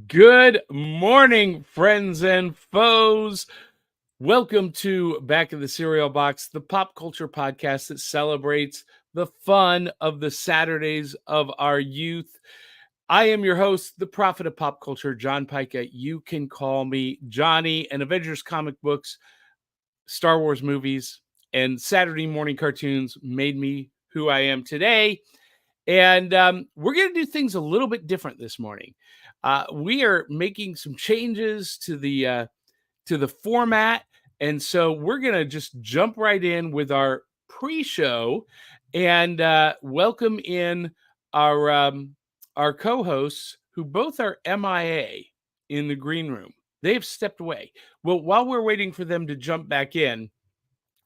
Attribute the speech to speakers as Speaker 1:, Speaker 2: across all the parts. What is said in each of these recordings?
Speaker 1: Good morning, friends and foes. Welcome to Back of the Cereal Box, the pop culture podcast that celebrates the fun of the Saturdays of our youth. I am your host, the prophet of pop culture, John Pica. You can call me Johnny, and Avengers comic books, Star Wars movies, and Saturday morning cartoons made me who I am today. And we're going to do things a little bit different this morning. We are making some changes to the format, and so we're going to just jump right in with our pre-show and welcome in our co-hosts who both are MIA in the green room. They have stepped away. Well, while we're waiting for them to jump back in,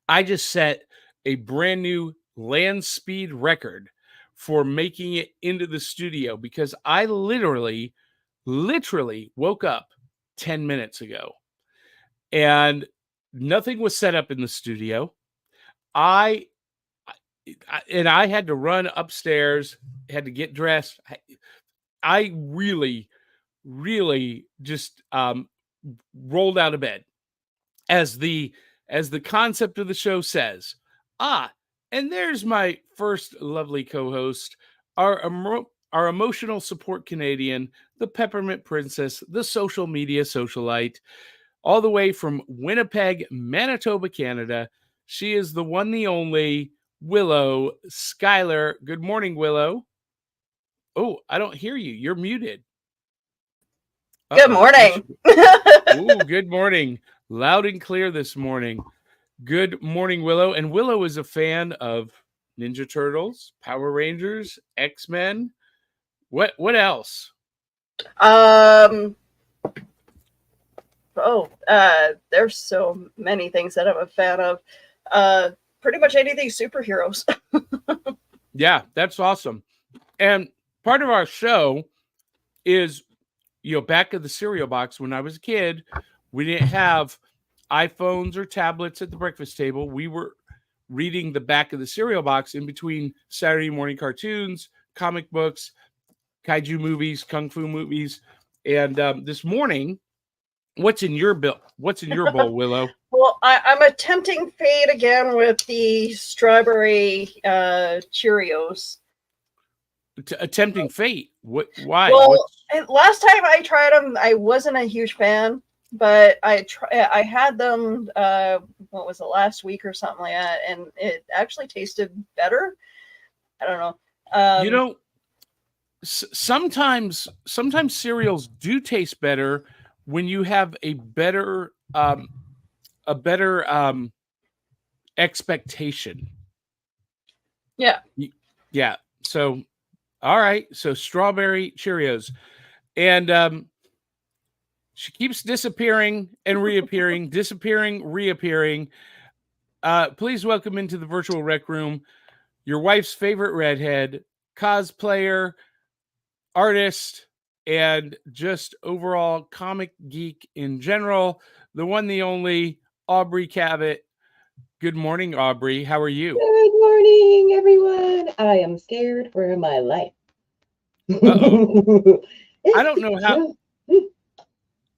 Speaker 1: I just set a brand new land speed record for making it into the studio because I literally woke up 10 minutes ago and nothing was set up in the studio. I had to run upstairs, had to get dressed. I really just rolled out of bed as the concept of the show says. And there's my first lovely co-host, our emotional support Canadian, the Peppermint Princess, the social media socialite, all the way from Winnipeg, Manitoba, Canada. She is the one, the only Willow Skylar. Good morning, Willow. Oh, I don't hear you. You're muted.
Speaker 2: Good morning.
Speaker 1: Ooh, good morning. Loud and clear this morning. Good morning, Willow. And Willow is a fan of Ninja Turtles, Power Rangers, X-Men. What else?
Speaker 2: There's so many things that I'm a fan of. Pretty much anything superheroes.
Speaker 1: Yeah, that's awesome. And part of our show is, back of the cereal box. When I was a kid, we didn't have iPhones or tablets at the breakfast table. We were reading the back of the cereal box in between Saturday morning cartoons, comic books, kaiju movies, kung fu movies. And this morning, what's in your bowl, Willow?
Speaker 2: Well, I'm attempting fate again with the strawberry Cheerios.
Speaker 1: Attempting fate? What? Why?
Speaker 2: Well, last time I tried them, I wasn't a huge fan. But I had them, what was it, last week or something like that, and it actually tasted better. I don't know.
Speaker 1: Sometimes cereals do taste better when you have a better expectation.
Speaker 2: Yeah.
Speaker 1: Yeah. So, all right. So strawberry Cheerios, and she keeps disappearing and reappearing, disappearing, reappearing. Please welcome into the virtual rec room your wife's favorite redhead, cosplayer, artist, and just overall comic geek in general, the one, the only, Aubrey Cavett. Good morning, Aubrey. How are you?
Speaker 3: Good morning, everyone. I am scared for my life.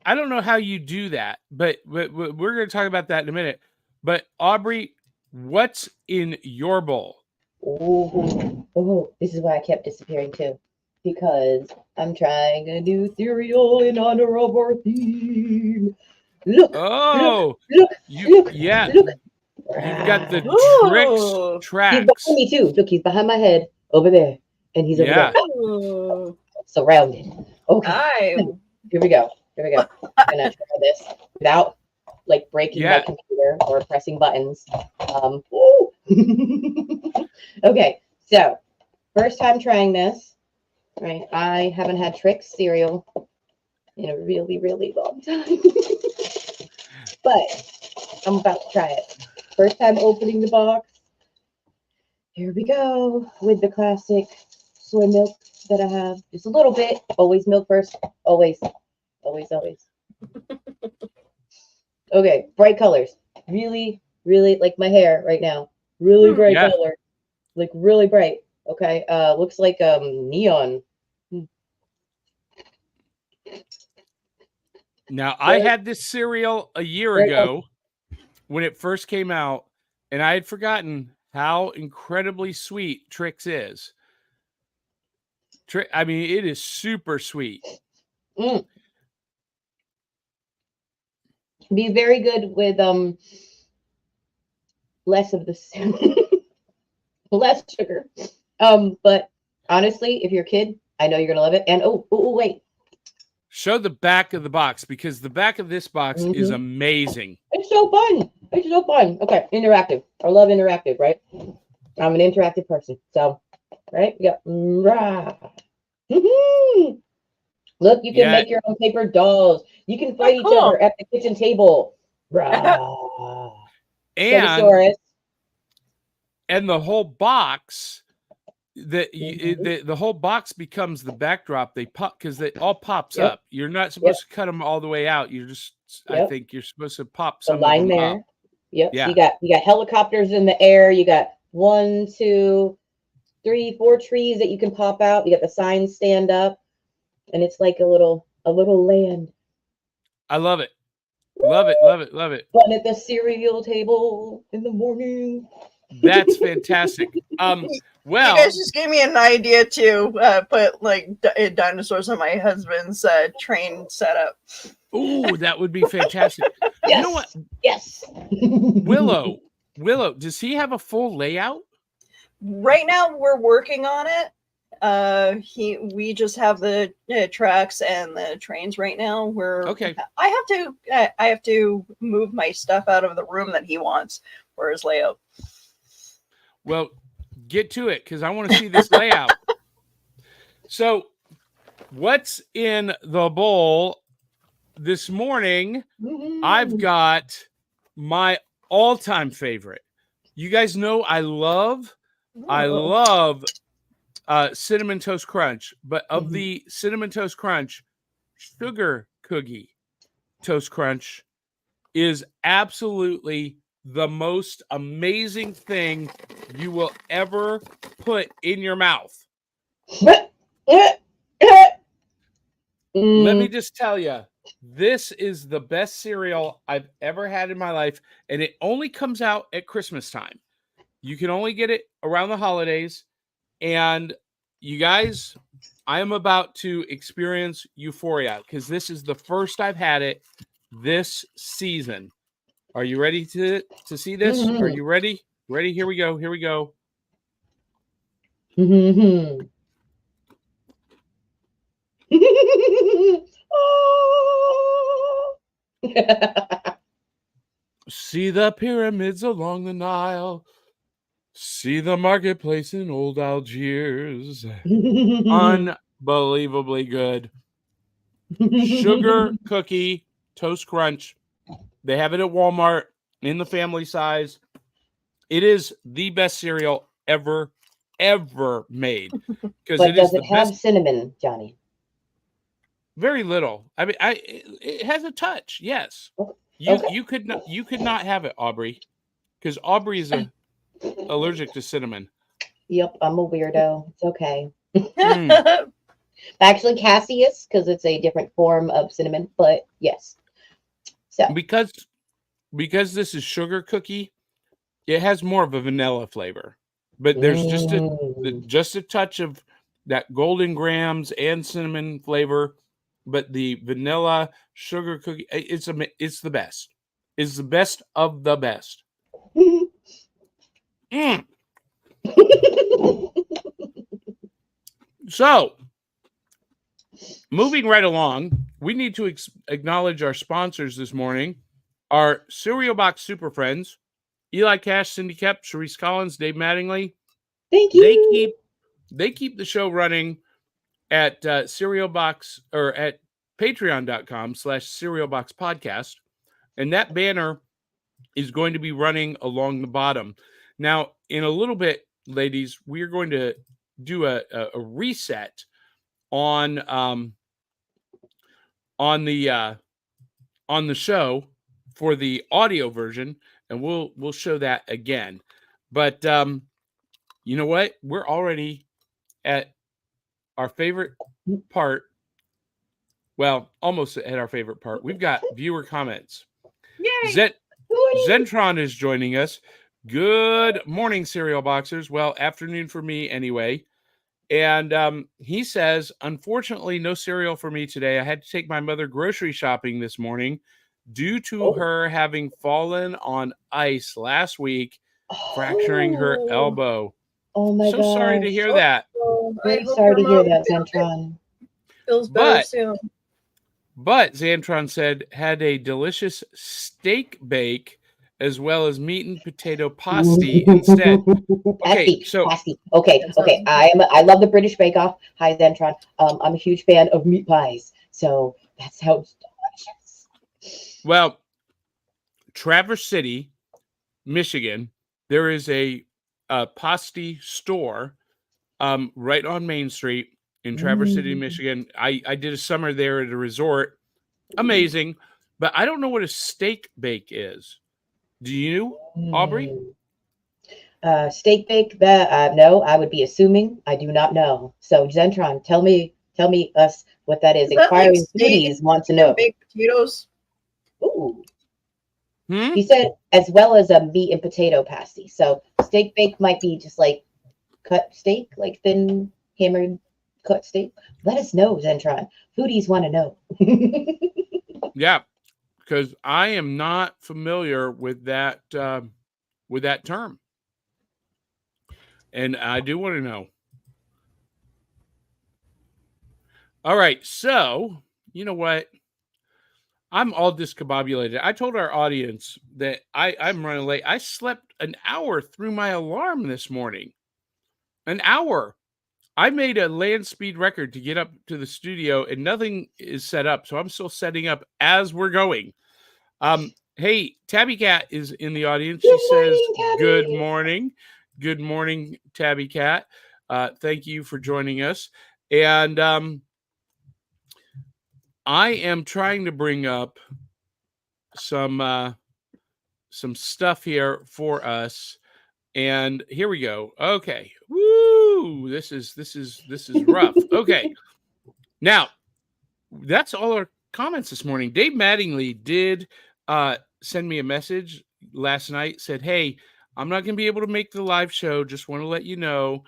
Speaker 1: I don't know how you do that, but we're going to talk about that in a minute. But Aubrey, what's in your bowl?
Speaker 3: Oh, this is why I kept disappearing too, because I'm trying a new cereal in honor of our theme. Look!
Speaker 1: Yeah.
Speaker 3: Look.
Speaker 1: You've got the tracks.
Speaker 3: He's behind me too. Look, he's behind my head over there, and he's over there. Surrounded. Okay. Here we go. I'm gonna try this without breaking my computer or pressing buttons. Okay, so first time trying this. Right, I haven't had Trix cereal in a really, really long time, but I'm about to try it. First time opening the box. Here we go with the classic soy milk that I have. Just a little bit. Always milk first. Always. Okay, bright colors. Really, really like my hair right now. Really bright color. Like really bright. Okay. Looks like neon.
Speaker 1: Now, I had this cereal a year ago when it first came out, and I had forgotten how incredibly sweet Trix is. I mean, it is super sweet.
Speaker 3: Be very good with less of the less sugar. But honestly, if you're a kid, I know you're gonna love it. And wait.
Speaker 1: Show the back of the box, because the back of this box is amazing.
Speaker 3: It's so fun. It's so fun. Okay, interactive. I love interactive, right? I'm an interactive person. So, right? Yep. Look, you can make your own paper dolls. You can fight each other at the kitchen table.
Speaker 1: And the whole box, the whole box becomes the backdrop. They pop because it all pops up. You're not supposed to cut them all the way out. You're just, I think you're supposed to pop some
Speaker 3: line
Speaker 1: of them
Speaker 3: there.
Speaker 1: up.
Speaker 3: Yep. Yeah. You got helicopters in the air. You got 1, 2, 3, 4 trees that you can pop out. You got the signs stand up, and it's like a little land.
Speaker 1: I love it. Love it. Love it. Love it.
Speaker 3: Fun at the cereal table in the morning.
Speaker 1: That's fantastic. Well,
Speaker 2: you guys just gave me an idea to put like dinosaurs on my husband's train setup.
Speaker 1: Oh, that would be fantastic.
Speaker 3: Yes.
Speaker 1: You know what?
Speaker 3: Yes.
Speaker 1: Willow, does he have a full layout?
Speaker 2: Right now, we're working on it. We just have the tracks and the trains right now. I have to move my stuff out of the room that he wants for his layout.
Speaker 1: Well, get to it, because I want to see this layout. So, what's in the bowl this morning? I've got my all-time favorite. You guys know I love Cinnamon Toast Crunch, but of the Cinnamon Toast Crunch, Sugar Cookie Toast Crunch is absolutely the most amazing thing you will ever put in your mouth. Let me just tell you, this is the best cereal I've ever had in my life, and it only comes out at Christmas time. You can only get it around the holidays, and you guys, I am about to experience euphoria, because this is the first I've had it this season. Are you ready to see this? Are you ready? Ready? Here we go. Here we go. See the pyramids along the Nile. See the marketplace in old Algiers. Unbelievably good. Sugar Cookie Toast Crunch. They have it at Walmart in the family size. It is the best cereal ever made.
Speaker 3: But does it have cinnamon, Johnny?
Speaker 1: Very little. I mean, it has a touch. Yes. You could not have it, Aubrey, because Aubrey is allergic to cinnamon.
Speaker 3: Yep, I'm a weirdo. It's okay. Actually, Cassius, because it's a different form of cinnamon, but yes. So
Speaker 1: because this is Sugar Cookie, it has more of a vanilla flavor, but there's just a touch of that golden grams and cinnamon flavor. But the vanilla Sugar Cookie, it's the best. It's the best of the best. So, moving right along, we need to acknowledge our sponsors this morning. Our Cereal Box Super Friends, Eli Cash, Cindy Kep, Sharice Collins, Dave Mattingly.
Speaker 3: Thank you.
Speaker 1: They keep the show running at Cereal Box, or at patreon.com/Cereal Box Podcast. And that banner is going to be running along the bottom. Now, in a little bit, ladies, we're going to do a reset on the show for the audio version, and we'll show that again. But you know what? We're already at our favorite part Well, almost at our favorite part. We've got viewer comments.
Speaker 2: Yay!
Speaker 1: Zentron is joining us. Good morning, cereal boxers. Well, afternoon for me anyway. And he says, unfortunately, no cereal for me today. I had to take my mother grocery shopping this morning due to her having fallen on ice last week, fracturing her elbow.
Speaker 3: Oh my god!
Speaker 1: Sorry to hear that.
Speaker 3: Very sorry to hear that, Zentron.
Speaker 2: Feels better soon.
Speaker 1: But Zantron said had a delicious steak bake as well as meat and potato pasty instead.
Speaker 3: Pasty. Okay. I love the British Bake Off. Hi, Zentron. I'm a huge fan of meat pies, so that sounds delicious.
Speaker 1: Well, Traverse City, Michigan, there is a pasty store right on Main Street in Traverse City, Michigan. I did a summer there at a resort. Amazing. But I don't know what a steak bake is. Do you, Aubrey?
Speaker 3: Steak bake? No, I would be assuming. I do not know. So, Zentron, tell me us what that is. Inquiring foodies want to know.
Speaker 2: Baked potatoes.
Speaker 3: Ooh. He said as well as a meat and potato pasty. So, steak bake might be just like cut steak, like thin hammered cut steak. Let us know, Zentron. Foodies want to know.
Speaker 1: Yeah, because I am not familiar with that term, and I do want to know. All right, so you know what? I'm all discombobulated. I told our audience that I'm running late. I slept an hour through my alarm this morning. An hour. I made a land speed record to get up to the studio, and nothing is set up. So I'm still setting up as we're going. Hey, Tabby Cat is in the audience. She says, good morning. Good morning, Tabby Cat. Thank you for joining us. And I am trying to bring up some stuff here for us. And here we go. Okay. Woo! This is rough. Okay. Now, that's all our comments this morning. Dave Mattingly did send me a message last night. Said, "Hey, I'm not going to be able to make the live show. Just want to let you know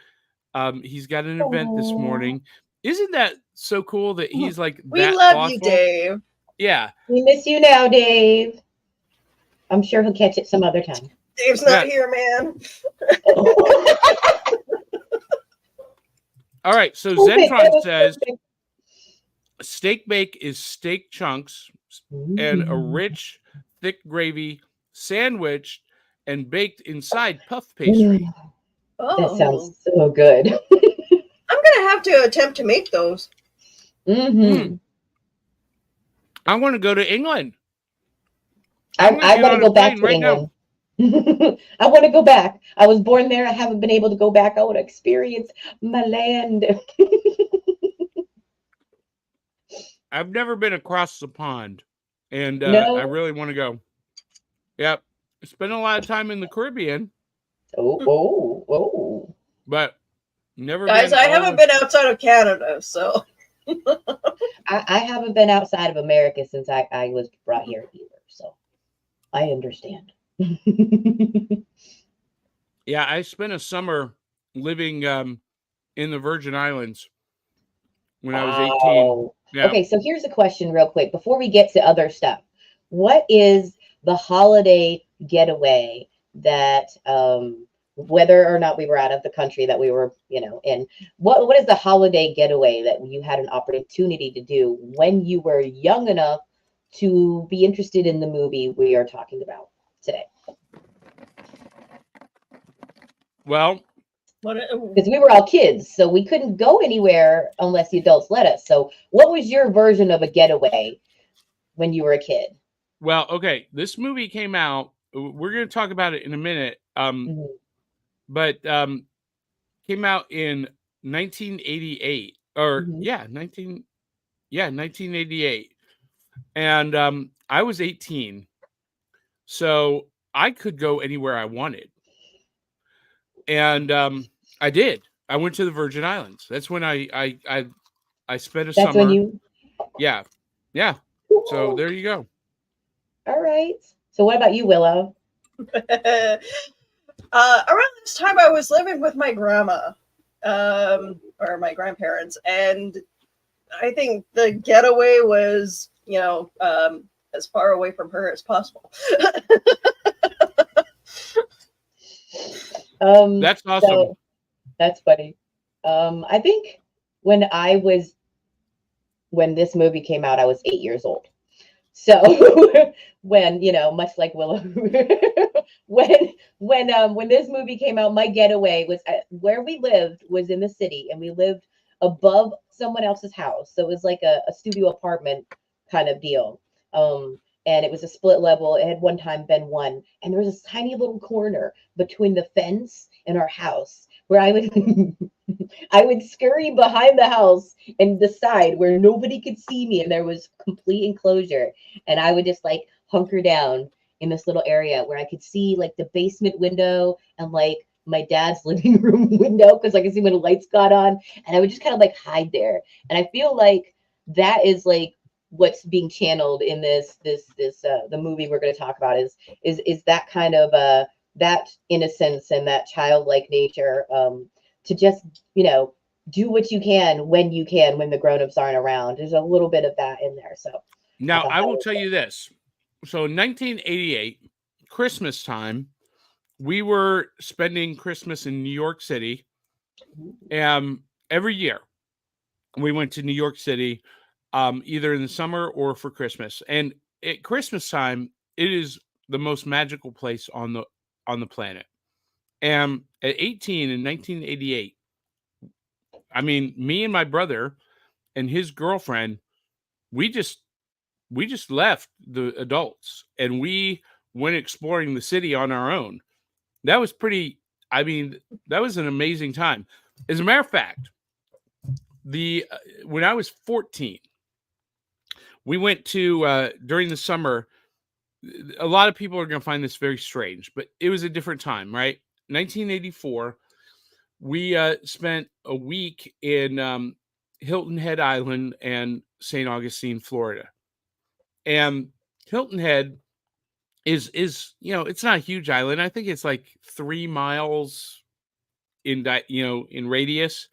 Speaker 1: he's got an event this morning." Isn't that so cool that he's like
Speaker 2: we
Speaker 1: that
Speaker 2: love
Speaker 1: thoughtful?
Speaker 2: You, Dave.
Speaker 1: Yeah.
Speaker 3: We miss you now, Dave. I'm sure he'll catch it some other time.
Speaker 2: Dave's not here, man.
Speaker 1: All right. So Zentron says steak bake is steak chunks and a rich, thick gravy sandwiched and baked inside puff pastry.
Speaker 3: That sounds so good.
Speaker 2: I'm going to have to attempt to make those.
Speaker 1: I want to go to England.
Speaker 3: I want to go back to England. I want to go back. I was born there. I haven't been able to go back. I want to experience my land.
Speaker 1: I've never been across the pond, and I really want to go. Yep. I spent a lot of time in the Caribbean. But never
Speaker 2: Guys, I haven't been outside of Canada, so.
Speaker 3: I haven't been outside of America since I was brought here either, so I understand.
Speaker 1: Yeah, I spent a summer living in the Virgin Islands when I was 18. Yeah.
Speaker 3: Okay, so here's a question real quick before we get to other stuff. What is the holiday getaway that whether or not we were out of the country that we were, in, what is the holiday getaway that you had an opportunity to do when you were young enough to be interested in the movie we are talking about today?
Speaker 1: Well,
Speaker 3: because we were all kids, so we couldn't go anywhere unless the adults let us. So what was your version of a getaway when you were a kid?
Speaker 1: Well, okay, this movie came out. We're going to talk about it in a minute. But came out in 1988 or 1988. And I was 18. So I could go anywhere I wanted. And I did. I went to the Virgin Islands. That's when I spent a summer.
Speaker 3: When you...
Speaker 1: Yeah. Yeah. So there you go.
Speaker 3: All right. So what about you, Willow?
Speaker 2: Around this time, I was living with my grandma, or my grandparents, and I think the getaway was, as far away from her as possible.
Speaker 1: That's awesome.
Speaker 3: So, that's funny. I think when this movie came out, I was 8 years old. So when, much like Willow, when this movie came out, my getaway was where we lived was in the city, and we lived above someone else's house. So it was like a studio apartment kind of deal. And it was a split level. It had one time been one, and there was this tiny little corner between the fence and our house where I would I would scurry behind the house and the side where nobody could see me, and there was complete enclosure, and I would just like hunker down in this little area where I could see like the basement window and like my dad's living room window because I could see when the lights got on, and I would just kind of like hide there. And I feel like that is like what's being channeled in the movie we're going to talk about is that kind of that innocence and that childlike nature, to just do what you can when the grown-ups aren't around. There's a little bit of that in there. So
Speaker 1: now I will tell you this. So in 1988, Christmas time, we were spending Christmas in New York City. Every year we went to New York City, either in the summer or for Christmas. And at Christmas time, it is the most magical place on the planet. And at 18 in 1988, I mean, me and my brother and his girlfriend, we just left the adults and we went exploring the city on our own. That was that was an amazing time. As a matter of fact, when I was 14, we went to, during the summer, a lot of people are going to find this very strange, but it was a different time, right? 1984, we spent a week in Hilton Head Island and St. Augustine, Florida. And Hilton Head is it's not a huge island. I think it's like 3 miles in radius.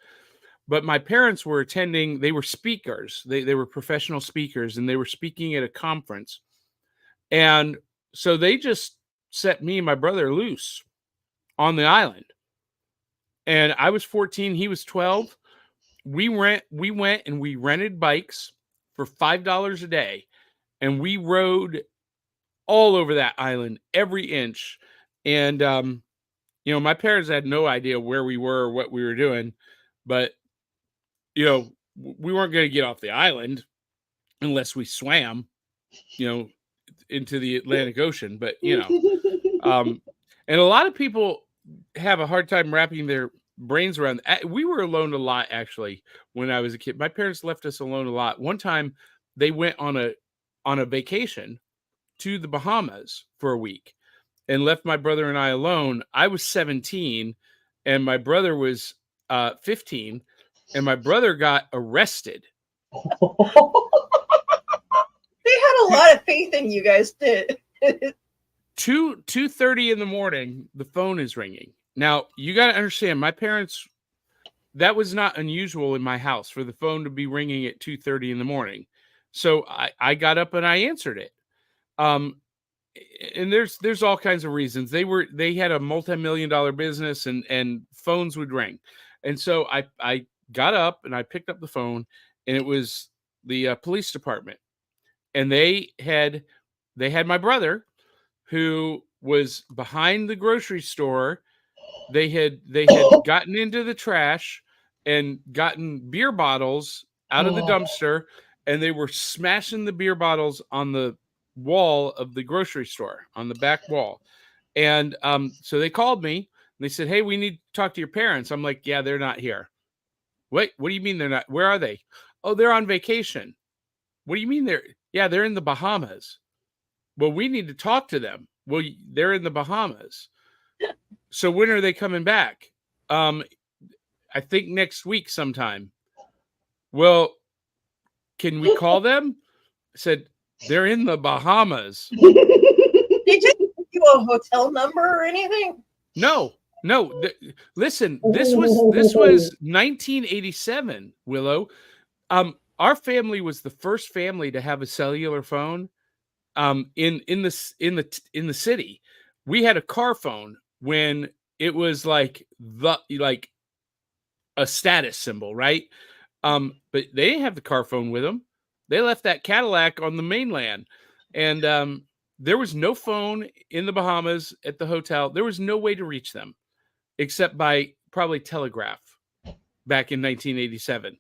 Speaker 1: But my parents were attending, they were speakers. They were professional speakers, and they were speaking at a conference. And so they just set me and my brother loose on the island. And I was 14, he was 12. We went and we rented bikes for $5 a day, and we rode all over that island, every inch. And my parents had no idea where we were or what we were doing, but we weren't going to get off the island unless we swam, into the Atlantic Ocean. But, and a lot of people have a hard time wrapping their brains around. We were alone a lot, actually, when I was a kid. My parents left us alone a lot. One time they went on a vacation to the Bahamas for a week and left my brother and I alone. I was 17 and my brother was 15, and my brother got arrested.
Speaker 2: They had a lot of faith in you guys, did.
Speaker 1: 2:30 in the morning, the phone is ringing. Now, you got to understand, my parents, that was not unusual in my house for the phone to be ringing at 2:30 in the morning. So I got up and I answered it. And there's all kinds of reasons. They had a multi-million-dollar business, and phones would ring. And so I got up and I picked up the phone, and it was the police department. And they had my brother, who was behind the grocery store. They had gotten into the trash and gotten beer bottles out of the dumpster, and they were smashing the beer bottles on the wall of the grocery store, on the back wall. And so they called me and they said, "Hey, we need to talk to your parents." I'm like, "Yeah, they're not here." What do you mean they're not? Where are they? "Oh, they're on vacation." "What do you mean they're in the Bahamas?" "Well, we need to talk to them." "Well, they're in the Bahamas." "So when are they coming back?" "I think next week sometime." "Well, can we call them?" said, they're in the Bahamas.
Speaker 2: They didn't give you a hotel number or anything?
Speaker 1: No. Listen, this was 1987, Willow. Our family was the first family to have a cellular phone in the city. We had a car phone when it was like a status symbol, right? But they didn't have the car phone with them. They left that Cadillac on the mainland, and there was no phone in the Bahamas at the hotel. There was no way to reach them except by probably telegraph back in 1987.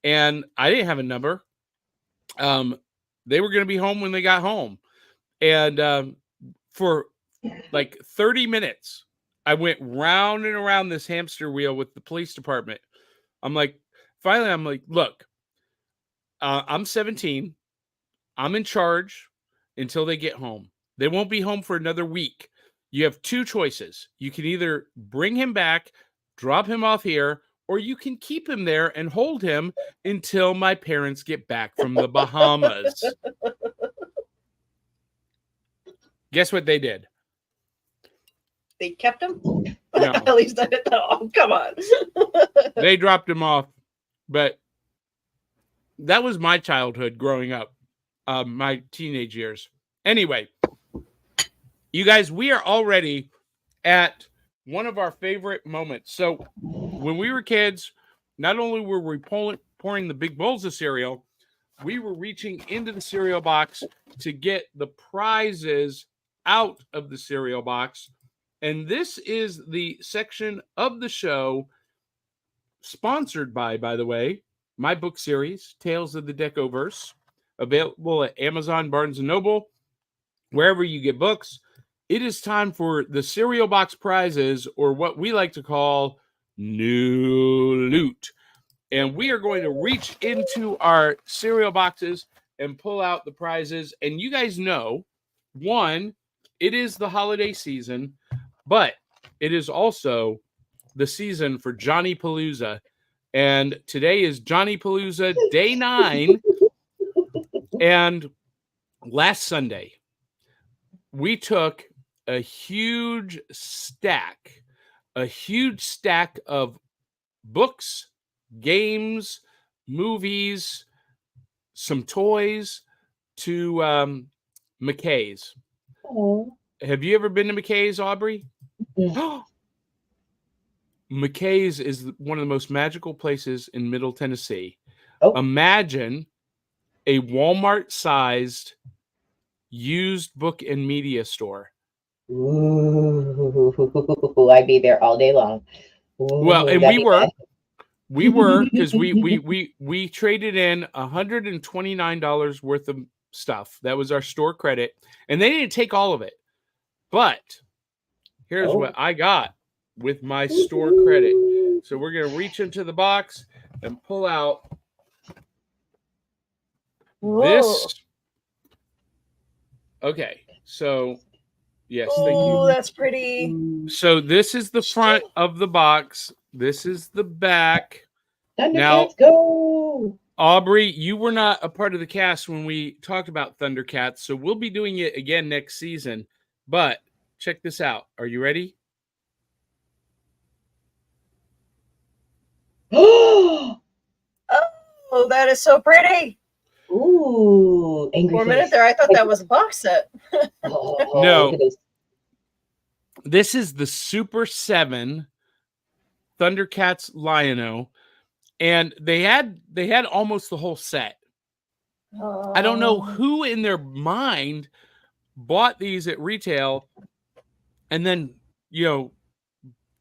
Speaker 1: And I didn't have a number. They were going to be home when they got home. And for like 30 minutes, I went round and around this hamster wheel with the police department. Finally, I'm like, look, I'm 17. I'm in charge until they get home. They won't be home for another week. You have two choices. You can either bring him back, drop him off here, or you can keep him there and hold him until my parents get back from the Bahamas. Guess what they did?
Speaker 2: They kept him?
Speaker 1: No.
Speaker 2: At least I didn't know. Oh, come on.
Speaker 1: They dropped him off. But that was my childhood growing up, my teenage years. Anyway, you guys, we are already at one of our favorite moments. So when we were kids, not only were we pouring the big bowls of cereal, we were reaching into the cereal box to get the prizes out of the cereal box. And this is the section of the show sponsored by the way, my book series, Tales of the Decoverse, available at Amazon, Barnes & Noble, wherever you get books. It is time for the cereal box prizes, or what we like to call new loot. And we are going to reach into our cereal boxes and pull out the prizes. And you guys know, one, it is the holiday season, but it is also the season for Johnny Palooza. And today is Johnny Palooza Day 9. And last Sunday, we took a huge stack of books, games, movies, some toys to McKay's.
Speaker 3: Oh.
Speaker 1: Have you ever been to McKay's, Aubrey?
Speaker 3: Yeah.
Speaker 1: McKay's is one of the most magical places in Middle Tennessee.
Speaker 3: Oh.
Speaker 1: Imagine a Walmart-sized used book and media store.
Speaker 3: Ooh, I'd be there all day long. Ooh,
Speaker 1: well, and we were because we traded in $129 worth of stuff. That was our store credit, and they didn't take all of it. But here's what I got with my store credit. So we're going to reach into the box and pull out this. Okay. So, yes, thank you.
Speaker 2: Oh, that's pretty.
Speaker 1: So this is the front of the box. This is the back.
Speaker 3: Now, go.
Speaker 1: Aubrey, you were not a part of the cast when we talked about Thundercats, so we'll be doing it again next season. But check this out. Are you ready?
Speaker 2: Oh, that is so pretty.
Speaker 3: Ooh, angry
Speaker 2: For a minute there, I thought that was a box set.
Speaker 1: No. This is the Super 7 Thundercats Lion-O, and they had almost the whole set. I don't know who in their mind bought these at retail and then,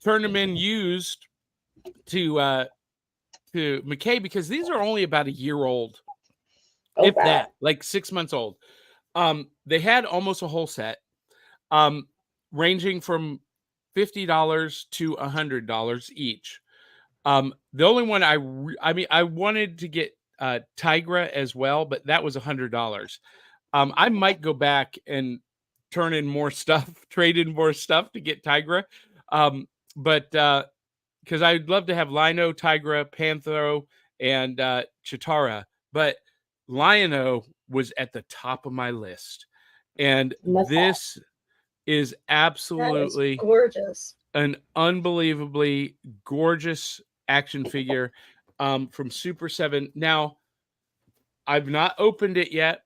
Speaker 1: turned them in used to McKay, because these are only about a year old. If that, like 6 months old. They had almost a whole set, ranging from $50 to $100 each. The only one I wanted to get Tigra as well, but that was $100. I might go back and turn in more stuff, trade in more stuff to get Tigra. But because I'd love to have Lino, Tigra, Panthro, and Chitara. But Lion-O was at the top of my list. And
Speaker 3: Must
Speaker 1: this is absolutely
Speaker 2: gorgeous.
Speaker 1: An unbelievably gorgeous action figure from Super 7. Now, I've not opened it yet.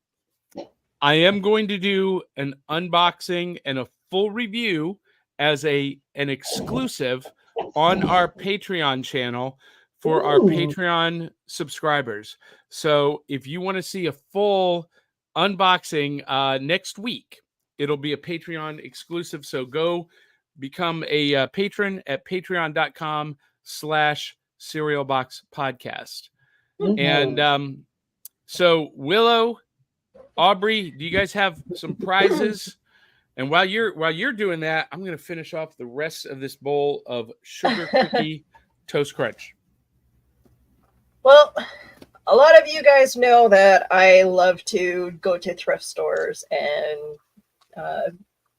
Speaker 1: I am going to do an unboxing and a full review as an exclusive on our Patreon channel for our Patreon subscribers. So if you want to see a full unboxing next week, it'll be a Patreon exclusive. So go become a patron at patreon.com/serialboxpodcast. And so Willow, Aubrey, do you guys have some prizes? And while you're doing that, I'm going to finish off the rest of this bowl of sugar cookie toast crunch.
Speaker 2: Well, a lot of you guys know that I love to go to thrift stores, and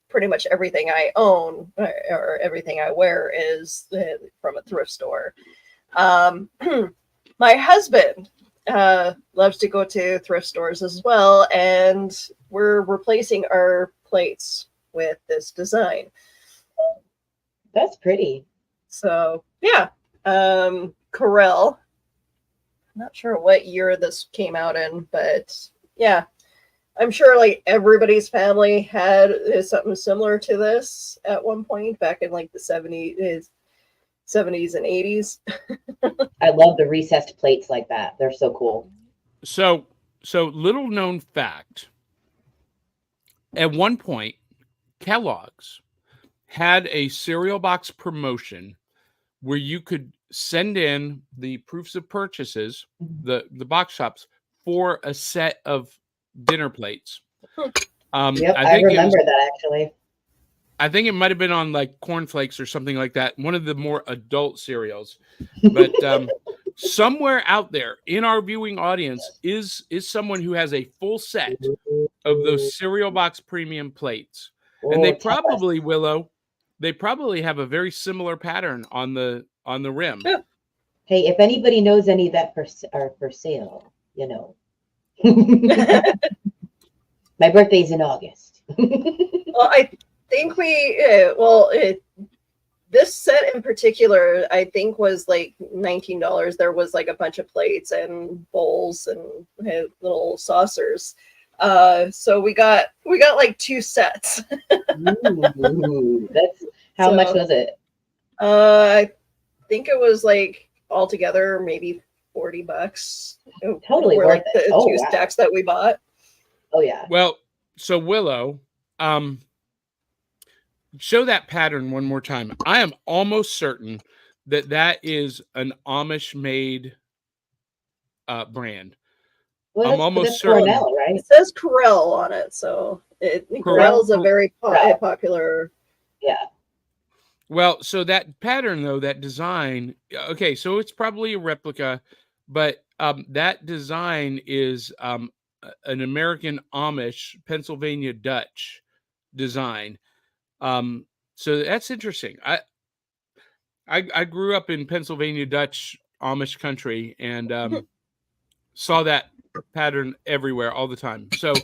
Speaker 2: pretty much everything I own or everything I wear is from a thrift store. My husband loves to go to thrift stores as well, and we're replacing our plates with this design.
Speaker 3: That's pretty.
Speaker 2: So yeah, Corel. Not sure what year this came out in, but yeah, I'm sure like everybody's family had something similar to this at one point back in like the 70s and 80s.
Speaker 3: I love the recessed plates like that. They're so cool.
Speaker 1: So little known fact. At one point, Kellogg's had a cereal box promotion where you could send in the proofs of purchases, the box shops, for a set of dinner plates.
Speaker 3: Yep, I remember that actually.
Speaker 1: I think it might have been on like cornflakes or something like that. One of the more adult cereals. But somewhere out there in our viewing audience is someone who has a full set of those cereal box premium plates. And they probably, Willow, they probably have a very similar pattern on the rim.
Speaker 3: Hey, if anybody knows any that are for sale, you know. My birthday's in August.
Speaker 2: Well, I think this set in particular, I think was like $19. There was like a bunch of plates and bowls and little saucers. So we got like 2 sets.
Speaker 3: Ooh, that's how much was it?
Speaker 2: I think it was like altogether maybe $40.
Speaker 3: Totally worth
Speaker 2: like
Speaker 3: it.
Speaker 2: The 2 stacks that we bought.
Speaker 3: Oh yeah.
Speaker 1: Well, so Willow, show that pattern one more time. I am almost certain that is an Amish made brand.
Speaker 3: Well,
Speaker 1: I'm almost certain.
Speaker 3: Cornell, right?
Speaker 2: It says Corel on it, so Corel is a very popular.
Speaker 3: Yeah.
Speaker 1: Well, so that pattern though, that design, okay, so it's probably a replica, but that design is an American Amish Pennsylvania Dutch design. So that's interesting. I grew up in Pennsylvania Dutch Amish country and saw that pattern everywhere all the time. So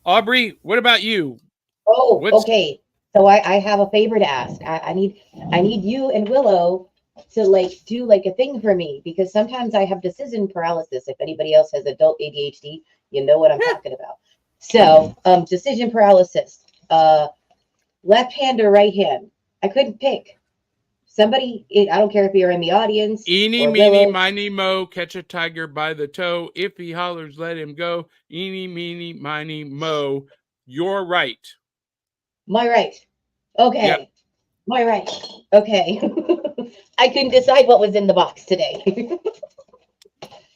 Speaker 1: Aubrey, what about you?
Speaker 3: Oh, okay. So I have a favor to ask. I need you and Willow to like do like a thing for me, because sometimes I have decision paralysis. If anybody else has adult ADHD, you know what I'm talking about. So decision paralysis. Left hand or right hand? I couldn't pick. Somebody, I don't care if you're in the audience.
Speaker 1: Eeny, meeny, miny, mo, catch a tiger by the toe. If he hollers, let him go. Eeny, meeny, miny, mo. You're right.
Speaker 3: My right. Okay. Yep. My right. Okay. I couldn't decide what was in the box today.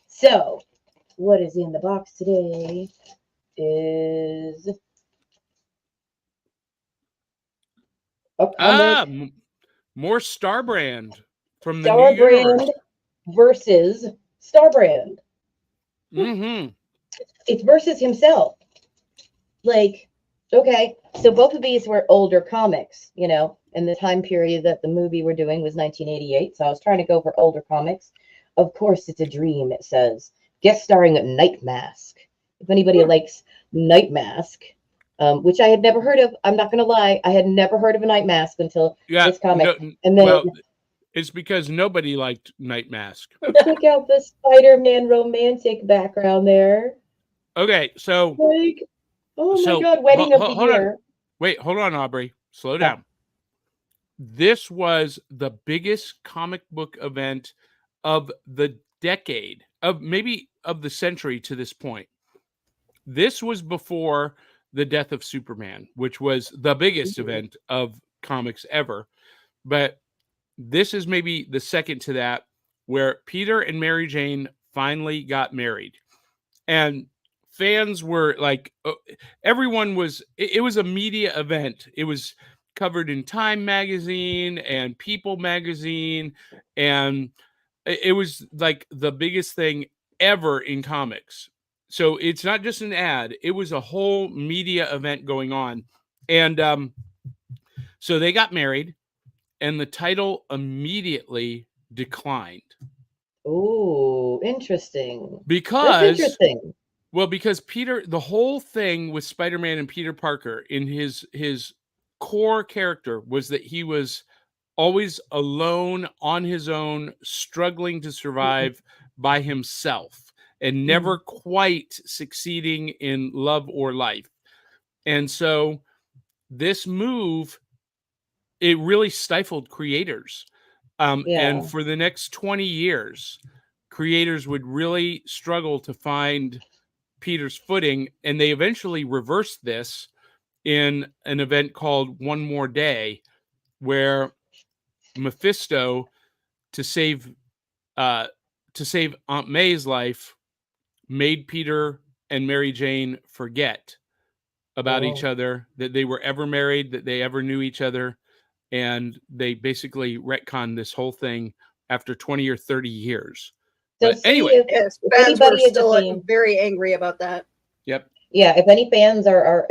Speaker 3: So, what is in the box today is
Speaker 1: more Star Brand from the
Speaker 3: Star
Speaker 1: New
Speaker 3: Brand
Speaker 1: Universe
Speaker 3: versus Star Brand.
Speaker 1: Mm-hmm.
Speaker 3: It's versus himself. Like, okay, so both of these were older comics, you know, and the time period that the movie we're doing was 1988. So I was trying to go for older comics. Of course, it's a dream, it says. Guest starring Night Mask. if anybody likes Night Mask, which I had never heard of. I'm not gonna lie, I had never heard of a Night Mask until this comic. And then
Speaker 1: it's because nobody liked Night Mask.
Speaker 3: Check out the Spider-Man romantic background there.
Speaker 1: Okay, so
Speaker 3: like, oh my God, wedding of the year.
Speaker 1: Wait, hold on, Aubrey. Slow down. This was the biggest comic book event of the decade, of maybe of the century to this point. This was before the death of Superman, which was the biggest event of comics ever. But this is maybe the second to that, where Peter and Mary Jane finally got married. And fans were like, everyone was, it was a media event. It was covered in Time magazine and People magazine. And it was like the biggest thing ever in comics. So it's not just an ad. It was a whole media event going on. And so they got married, and the title immediately declined.
Speaker 3: Oh, interesting.
Speaker 1: Because, that's interesting. Well, because Peter, the whole thing with Spider-Man and Peter Parker in his core character was that he was always alone on his own, struggling to survive by himself and never quite succeeding in love or life. And so this move, it really stifled creators. And for the next 20 years, creators would really struggle to find Peter's footing. And they eventually reversed this in an event called One More Day, where Mephisto, to save Aunt May's life, made Peter and Mary Jane forget about each other, that they were ever married, that they ever knew each other. And they basically retconned this whole thing after 20 or 30 years.
Speaker 3: So
Speaker 1: but anyway,
Speaker 2: yes, fans were still very angry about that.
Speaker 1: Yep.
Speaker 3: Yeah, if any fans are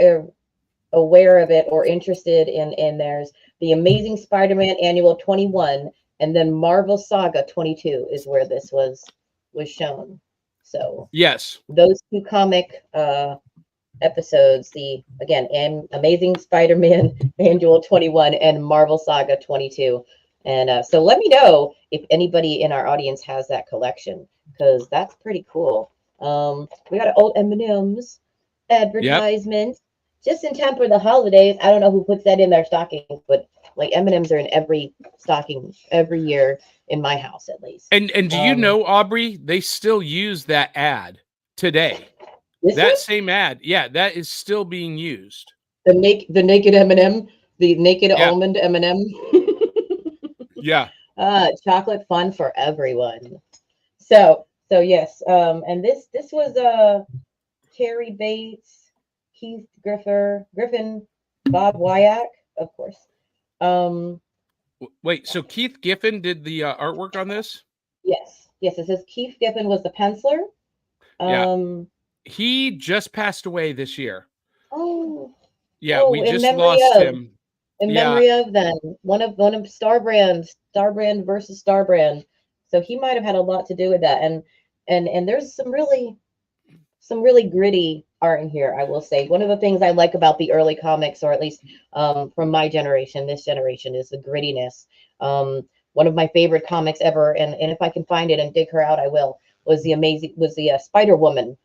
Speaker 3: aware of it or interested in there's the Amazing Spider-Man Annual 21 and then Marvel Saga 22 is where this was shown. So
Speaker 1: yes,
Speaker 3: those two comic episodes, the Amazing Spider-Man Annual 21 and Marvel Saga 22. And so let me know if anybody in our audience has that collection, because that's pretty cool. We got an old M&M's advertisement just in time for the holidays. I don't know who puts that in their stockings, but like M&M's are in every stocking every year in my house, at least.
Speaker 1: And do you know, Aubrey, they still use that ad today. That same ad, that is still being used.
Speaker 3: The naked M&M, the naked almond M&M.
Speaker 1: Yeah.
Speaker 3: Chocolate fun for everyone. So yes. And this was Carrie Bates, Keith Griffin, Bob Wyack, of course.
Speaker 1: Wait, so Keith Giffen did the artwork on this?
Speaker 3: Yes. It says Keith Giffen was the penciler.
Speaker 1: He just passed away this year.
Speaker 3: Oh.
Speaker 1: Yeah, we just lost him.
Speaker 3: In memory of then, one of Starbrand versus Starbrand. So he might have had a lot to do with that. And there's some really gritty art in here, I will say. One of the things I like about the early comics, or at least from my generation, this generation, is the grittiness. One of my favorite comics ever, and if I can find it and dig her out, I will, was the Spider Woman.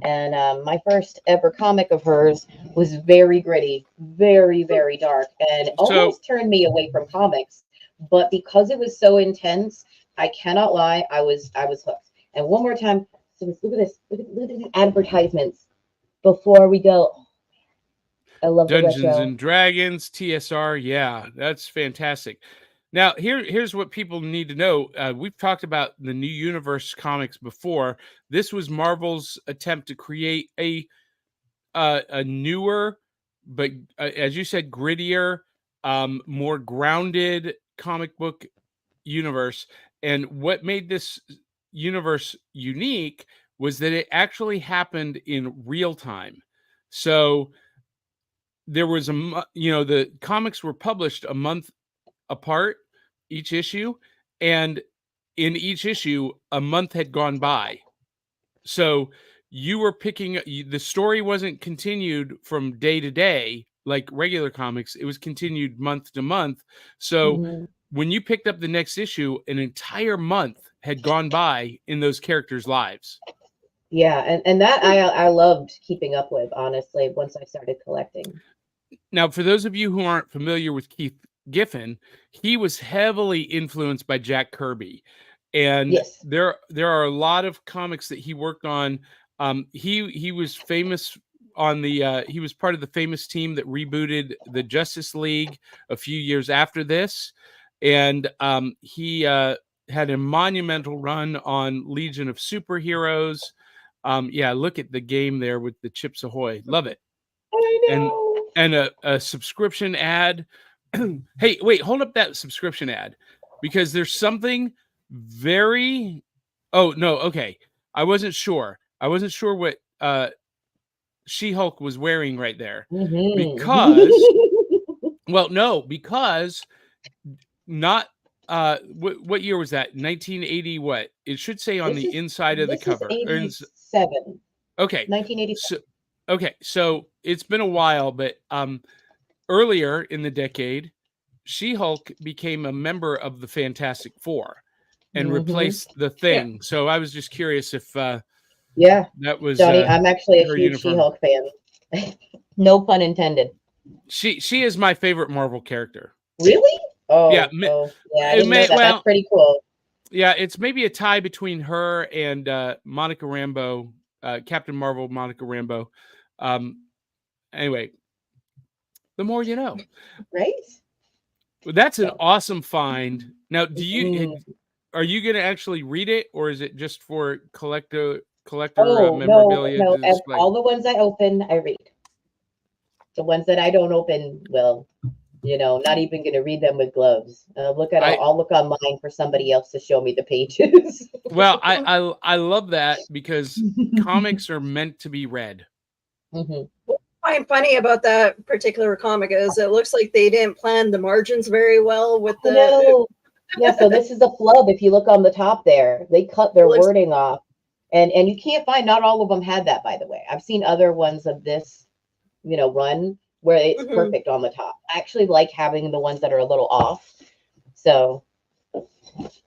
Speaker 3: And my first ever comic of hers was very gritty, very, very dark, and almost turned me away from comics. But because it was so intense, I cannot lie, I was hooked. And one more time, so look at this, look at these advertisements before we go. I love
Speaker 1: Dungeons and Dragons, TSR, yeah, that's fantastic. Now, here's what people need to know. We've talked about the New Universe comics before. This was Marvel's attempt to create a newer, but as you said, grittier, more grounded comic book universe. And what made this universe unique was that it actually happened in real time. So there was the comics were published a month apart, each issue, and in each issue a month had gone by. So you were picking, the story wasn't continued from day to day like regular comics. It was continued month to month. So when you picked up the next issue, an entire month had gone by in those characters' lives.
Speaker 3: Yeah, and that I loved keeping up with, honestly, once I started collecting.
Speaker 1: Now, for those of you who aren't familiar with Keith Giffen, he was heavily influenced by Jack Kirby. And
Speaker 3: yes,
Speaker 1: there are a lot of comics that he worked on. He was famous on the he was part of the famous team that rebooted the Justice League a few years after this. And he had a monumental run on Legion of Superheroes. Yeah, look at the game there with the Chips Ahoy. Love it.
Speaker 3: I know.
Speaker 1: And a subscription ad. Hey, wait, hold up that subscription ad, because there's something very... Oh, no, okay. I wasn't sure what She-Hulk was wearing right there. Because well, no, because not what year was that? 1980 what? It should say on the inside of the cover.
Speaker 3: 87.
Speaker 1: Okay.
Speaker 3: 1987.
Speaker 1: So it's been a while, but earlier in the decade, She-Hulk became a member of the Fantastic Four and replaced the Thing. Yeah. So I was just curious if that was
Speaker 3: Johnny. I'm actually a huge She-Hulk fan. No pun intended.
Speaker 1: She is my favorite Marvel character.
Speaker 3: Really? Oh
Speaker 1: yeah.
Speaker 3: Yeah, I didn't know that. Well, that's pretty cool.
Speaker 1: Yeah, it's maybe a tie between her and Monica Rambeau, Captain Marvel, Monica Rambeau. Anyway, the more you know,
Speaker 3: right?
Speaker 1: That's an awesome find. Now, are you going to actually read it, or is it just for collector memorabilia?
Speaker 3: No. All the ones I open, I read. The ones that I don't open, well, not even going to read them with gloves. I'll look online for somebody else to show me the pages.
Speaker 1: Well, I love that, because comics are meant to be read.
Speaker 2: What I find funny about that particular comic is it looks like they didn't plan the margins very well with the...
Speaker 3: No. Yeah, so this is a flub. If you look on the top there, they cut their wording off. And you can't find, not all of them had that, by the way. I've seen other ones of this, run where it's perfect on the top. I actually like having the ones that are a little off. So,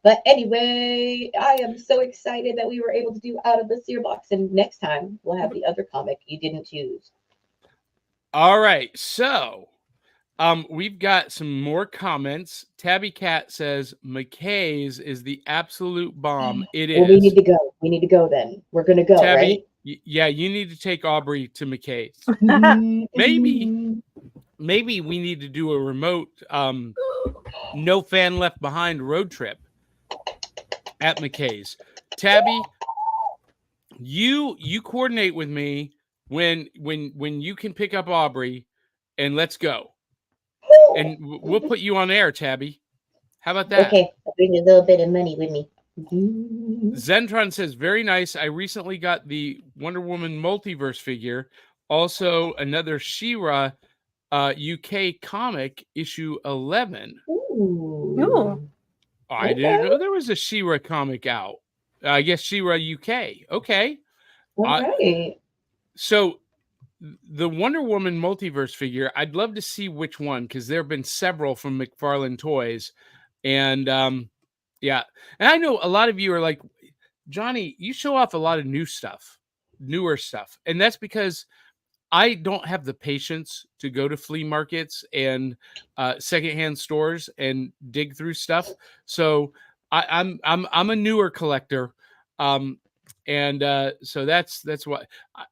Speaker 3: but anyway, I am so excited that we were able to do Out of the Sear box. And next time we'll have the other comic you didn't choose.
Speaker 1: All right. So we've got some more comments. Tabby Cat says McKay's is the absolute bomb. It is.
Speaker 3: Well, we need to go. We need to go then. We're going to go, Tabby, right?
Speaker 1: Yeah, you need to take Aubrey to McKay's. Maybe we need to do a remote no fan left behind road trip at McKay's. Tabby, you coordinate with me when you can pick up Aubrey, and let's go. And we'll put you on air, Tabby. How about that?
Speaker 3: Okay, I'll bring a little bit of money with me.
Speaker 1: Zentron says, very nice. I recently got the Wonder Woman multiverse figure. Also, another She-Ra UK comic, issue 11.
Speaker 3: Ooh.
Speaker 1: I didn't know there was a She-Ra comic out. I guess She-Ra UK. Okay.
Speaker 3: Okay.
Speaker 1: So the Wonder Woman multiverse figure, I'd love to see which one, because there have been several from McFarlane Toys. And yeah. And I know a lot of you are like, Johnny, you show off a lot of newer stuff. And that's because I don't have the patience to go to flea markets and secondhand stores and dig through stuff. So I'm a newer collector. So that's what,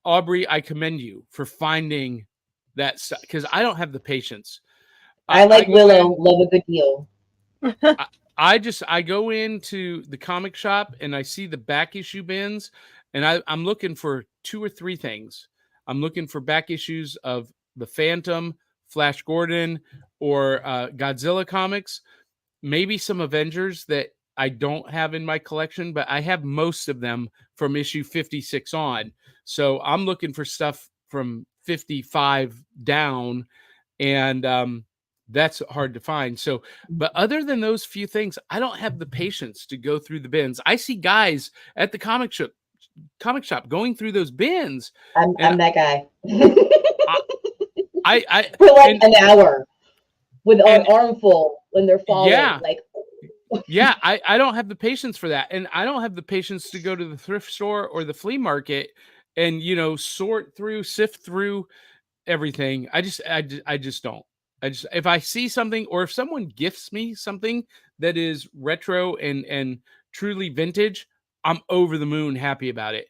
Speaker 1: Aubrey, I commend you for finding that stuff, because I don't have the patience.
Speaker 3: I like Willow, love a good deal.
Speaker 1: I go into the comic shop and I see the back issue bins, and I'm looking for 2 or 3 things. I'm looking for back issues of the Phantom, Flash Gordon, or Godzilla comics, maybe some Avengers that I don't have in my collection, but I have most of them from issue 56 on. So I'm looking for stuff from 55 down, and that's hard to find. So, but other than those few things, I don't have the patience to go through the bins. I see guys at the comic comic shop, going through those bins.
Speaker 3: I'm that guy.
Speaker 1: I
Speaker 3: for like an hour with an armful when they're falling.
Speaker 1: Yeah.
Speaker 3: Like,
Speaker 1: yeah, I don't have the patience for that. And I don't have the patience to go to the thrift store or the flea market and, sift through everything. I just don't. If I see something, or if someone gifts me something that is retro and truly vintage, I'm over the moon happy about it.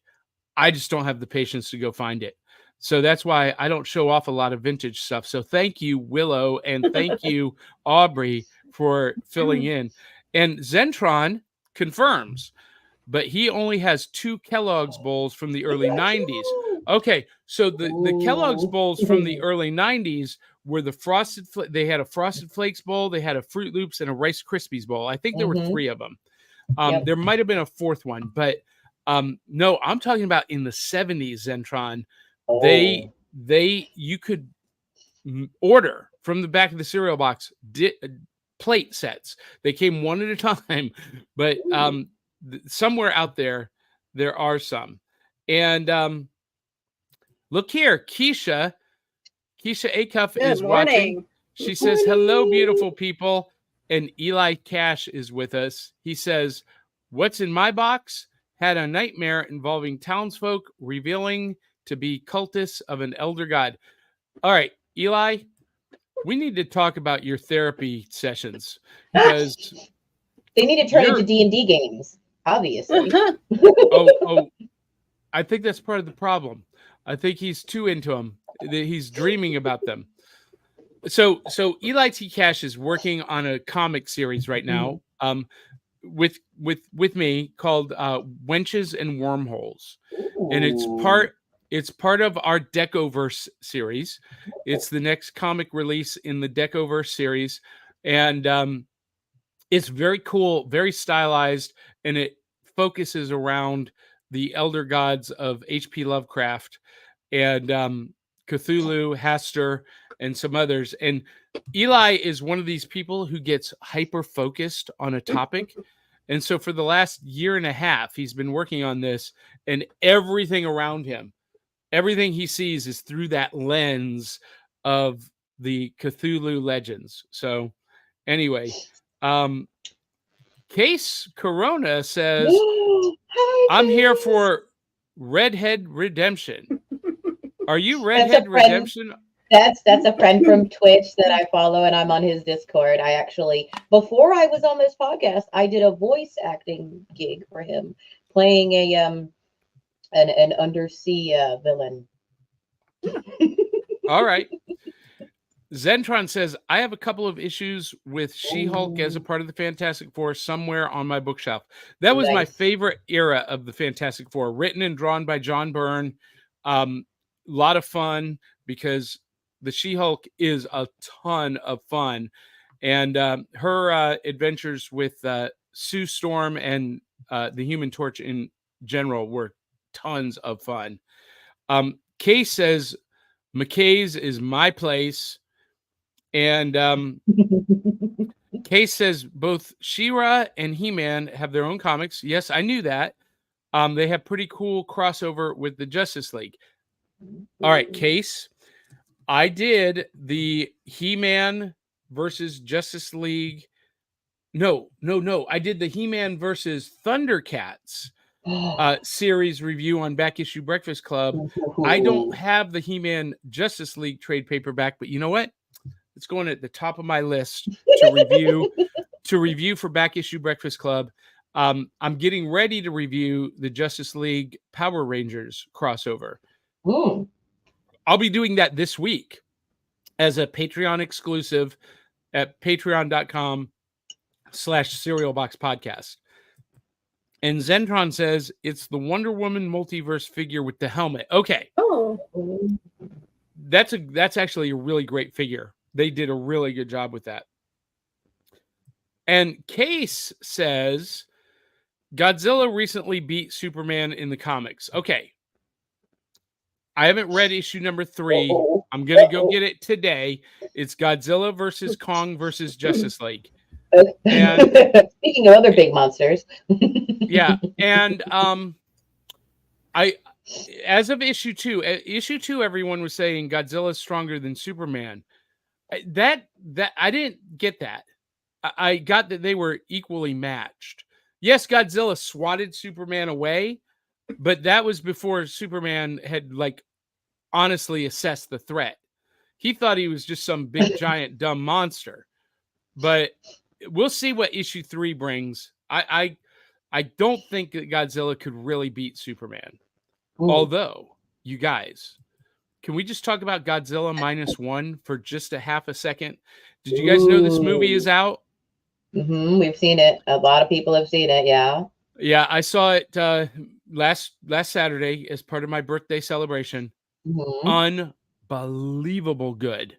Speaker 1: I just don't have the patience to go find it. So that's why I don't show off a lot of vintage stuff. So thank you, Willow, and thank you, Aubrey, for filling in. And Zentron confirms, but he only has 2 Kellogg's bowls from the early 90s. Okay, so the Kellogg's bowls from the early 90s were the they had a Frosted Flakes bowl, they had a Fruit Loops, and a Rice Krispies bowl. I think there were 3 of them. There might have been a 4th one, but no, I'm talking about in the 70s, Zentron. You could order from the back of the cereal box plate sets. They came one at a time, but somewhere out there are some. And look here, Keisha Acuff is watching. She says, "Hello, beautiful people." And Eli Cash is with us. He says, "What's in my box? Had a nightmare involving townsfolk revealing to be cultists of an elder god." All right, Eli, we need to talk about your therapy sessions, because
Speaker 3: they need to turn into D&D games, obviously.
Speaker 1: oh, I think that's part of the problem. I think he's too into them. He's dreaming about them. So Eli T. Cash is working on a comic series right now, with me, called Wenches and Wormholes. Ooh. And it's part of our Decoverse series. It's the next comic release in the Decoverse series. And it's very cool, very stylized, and it focuses around the elder gods of H.P. Lovecraft and Cthulhu, Hastur, and some others. And Eli is one of these people who gets hyper focused on a topic. And so for the last year and a half, he's been working on this, and everything around him, everything he sees is through that lens of the Cthulhu legends. So anyway, Case Corona says, "I'm here for Redhead Redemption." Are you Redhead Redemption?
Speaker 3: That's a friend from Twitch that I follow, and I'm on his Discord. I actually, before I was on this podcast, I did a voice acting gig for him, playing an undersea villain.
Speaker 1: All right. Zentron says, "I have a couple of issues with She-Hulk as a part of the Fantastic Four somewhere on my bookshelf." That was my favorite era of the Fantastic Four, written and drawn by John Byrne. A lot of fun, because the She-Hulk is a ton of fun. And her adventures with Sue Storm and the Human Torch in general were tons of fun. Case says, "McKay's is my place." And Case says both She-Ra and He-Man have their own comics. Yes, I knew that. They have pretty cool crossover with the Justice League. All right, Case, I did the He-Man versus Justice League. No. I did the He-Man versus Thundercats series review on Back Issue Breakfast Club. I don't have the He-Man Justice League trade paperback, but you know what? It's going at the top of my list to review for Back Issue Breakfast Club. I'm getting ready to review the Justice League Power Rangers crossover.
Speaker 3: Ooh.
Speaker 1: I'll be doing that this week as a Patreon exclusive at patreon.com/serialboxpodcast. And Zentron says it's the Wonder Woman multiverse figure with the helmet. Okay.
Speaker 2: Oh.
Speaker 1: That's actually a really great figure. They did a really good job with that. And Case says Godzilla recently beat Superman in the comics. Okay. I haven't read issue number 3. I'm going to go get it today. It's Godzilla versus Kong versus Justice League.
Speaker 3: And speaking of other big monsters.
Speaker 1: Yeah. And as of issue 2, everyone was saying Godzilla's stronger than Superman. That I didn't get that. I got that they were equally matched. Yes, Godzilla swatted Superman away, but that was before Superman had honestly assessed the threat. He thought he was just some big giant dumb monster. But we'll see what issue 3 brings. I don't think that Godzilla could really beat Superman. Ooh. Although, you guys, can we just talk about Godzilla -1 for just a half a second? Did you guys know this movie is out?
Speaker 3: Mm-hmm. We've seen it. A lot of people have seen it. Yeah.
Speaker 1: Yeah, I saw it last Saturday as part of my birthday celebration. Mm-hmm. Unbelievable good.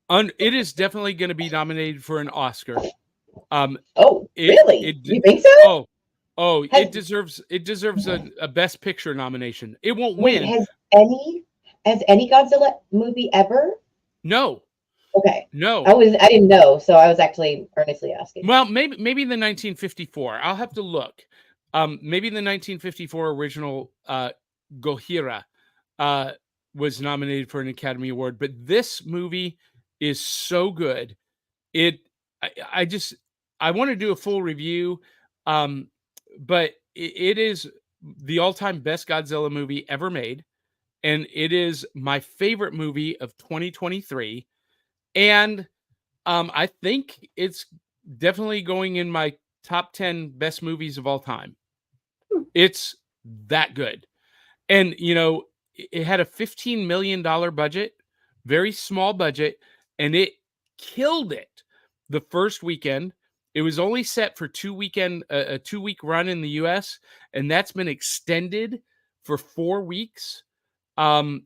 Speaker 1: It is definitely going to be nominated for an Oscar.
Speaker 3: Really? You think so?
Speaker 1: It deserves a Best Picture nomination. It won't win.
Speaker 3: Has any Godzilla movie ever?
Speaker 1: No.
Speaker 3: Okay.
Speaker 1: No.
Speaker 3: I didn't know, so I was actually earnestly asking.
Speaker 1: Well, maybe the 1954. I'll have to look. Maybe the 1954 original Gojira was nominated for an Academy Award, but this movie is so good. I want to do a full review, but it is the all-time best Godzilla movie ever made, and it is my favorite movie of 2023, and I think it's definitely going in my top 10 best movies of all time. It's that good. And, it had a $15 million budget, very small budget, and it killed it the first weekend. It was only set for a 2-week run in the US, and that's been extended for 4 weeks. And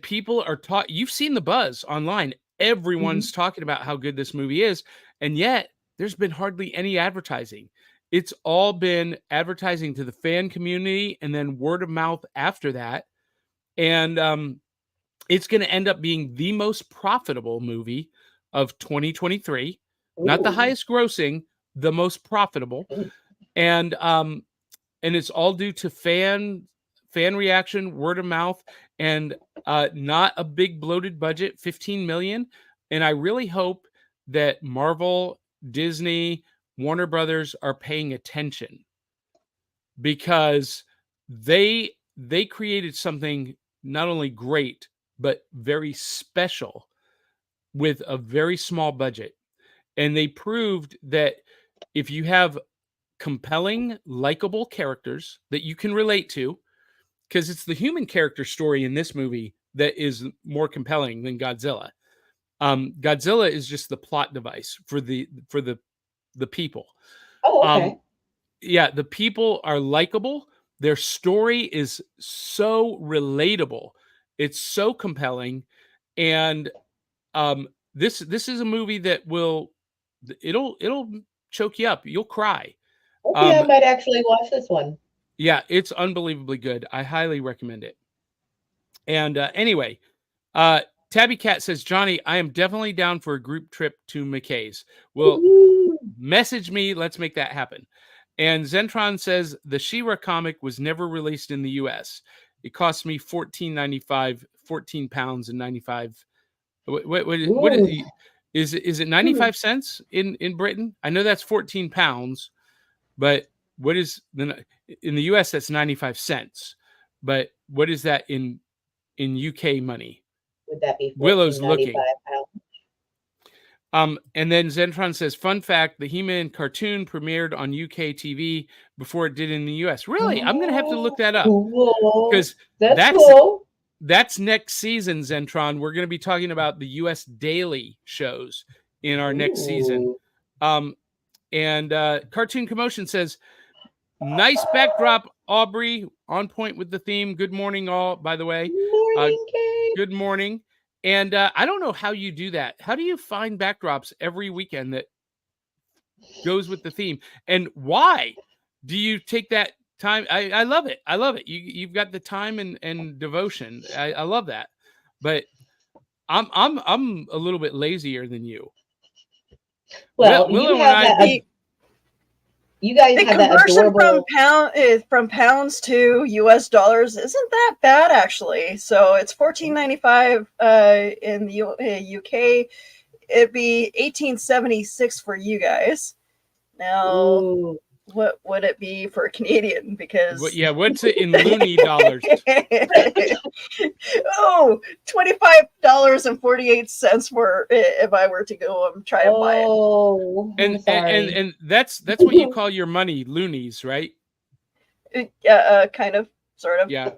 Speaker 1: people are you've seen the buzz online. Everyone's talking about how good this movie is, and yet there's been hardly any advertising. It's all been advertising to the fan community and then word of mouth after that. And it's going to end up being the most profitable movie of 2023. Ooh. Not the highest grossing, the most profitable. And it's all due to fan reaction, word of mouth, and not a big bloated budget, $15 million. And I really hope that Marvel, Disney, Warner Brothers are paying attention, because they created something not only great, but very special with a very small budget. And they proved that if you have compelling, likable characters that you can relate to, because it's the human character story in this movie that is more compelling than Godzilla. Godzilla is just the plot device for the people.
Speaker 3: Oh, okay.
Speaker 1: Yeah, the people are likable. Their story is so relatable. It's so compelling, and this is a movie that it'll choke you up. You'll cry.
Speaker 3: Okay, I might actually watch this one.
Speaker 1: Yeah, it's unbelievably good. I highly recommend it. And anyway, Tabby Cat says, Johnny, I am definitely down for a group trip to McKay's. Well, message me. Let's make that happen. And Zentron says, the She-Ra comic was never released in the U.S. It cost me £14.95, 14 pounds and 95. What is it 95 cents in Britain? I know that's 14 pounds, but what is in the US? That's 95 cents. But what is that in UK money?
Speaker 3: Would that be
Speaker 1: Willow's looking? And then Zentron says, fun fact, the He-Man cartoon premiered on UK TV before it did in the US. Really? I'm going to have to look that up. Because that's cool. That's next season, Zentron. We're going to be talking about the US daily shows in our next season. And Cartoon Commotion says, nice backdrop, Aubrey. On point with the theme. Good morning, all, by the way. Good morning. And I don't know how you do that. How do you find backdrops every weekend that goes with the theme? And why do you take that time? I love it. I love it. You've got the time and devotion. I love that. But I'm a little bit lazier than you.
Speaker 3: Well, Willow and I. You guys
Speaker 2: the
Speaker 3: have that
Speaker 2: conversion
Speaker 3: adorable
Speaker 2: from pounds to US dollars isn't that bad actually. So it's $14.95 in the UK. It'd be $18.76 for you guys. Now,
Speaker 3: Ooh.
Speaker 2: what would it be for a Canadian? Because
Speaker 1: what's it in loony dollars?
Speaker 2: Oh, $25.48 for if I were to go and try to buy it.
Speaker 3: Oh,
Speaker 1: and that's what you call your money, loonies, right?
Speaker 2: Yeah, kind of, sort of.
Speaker 1: Yeah.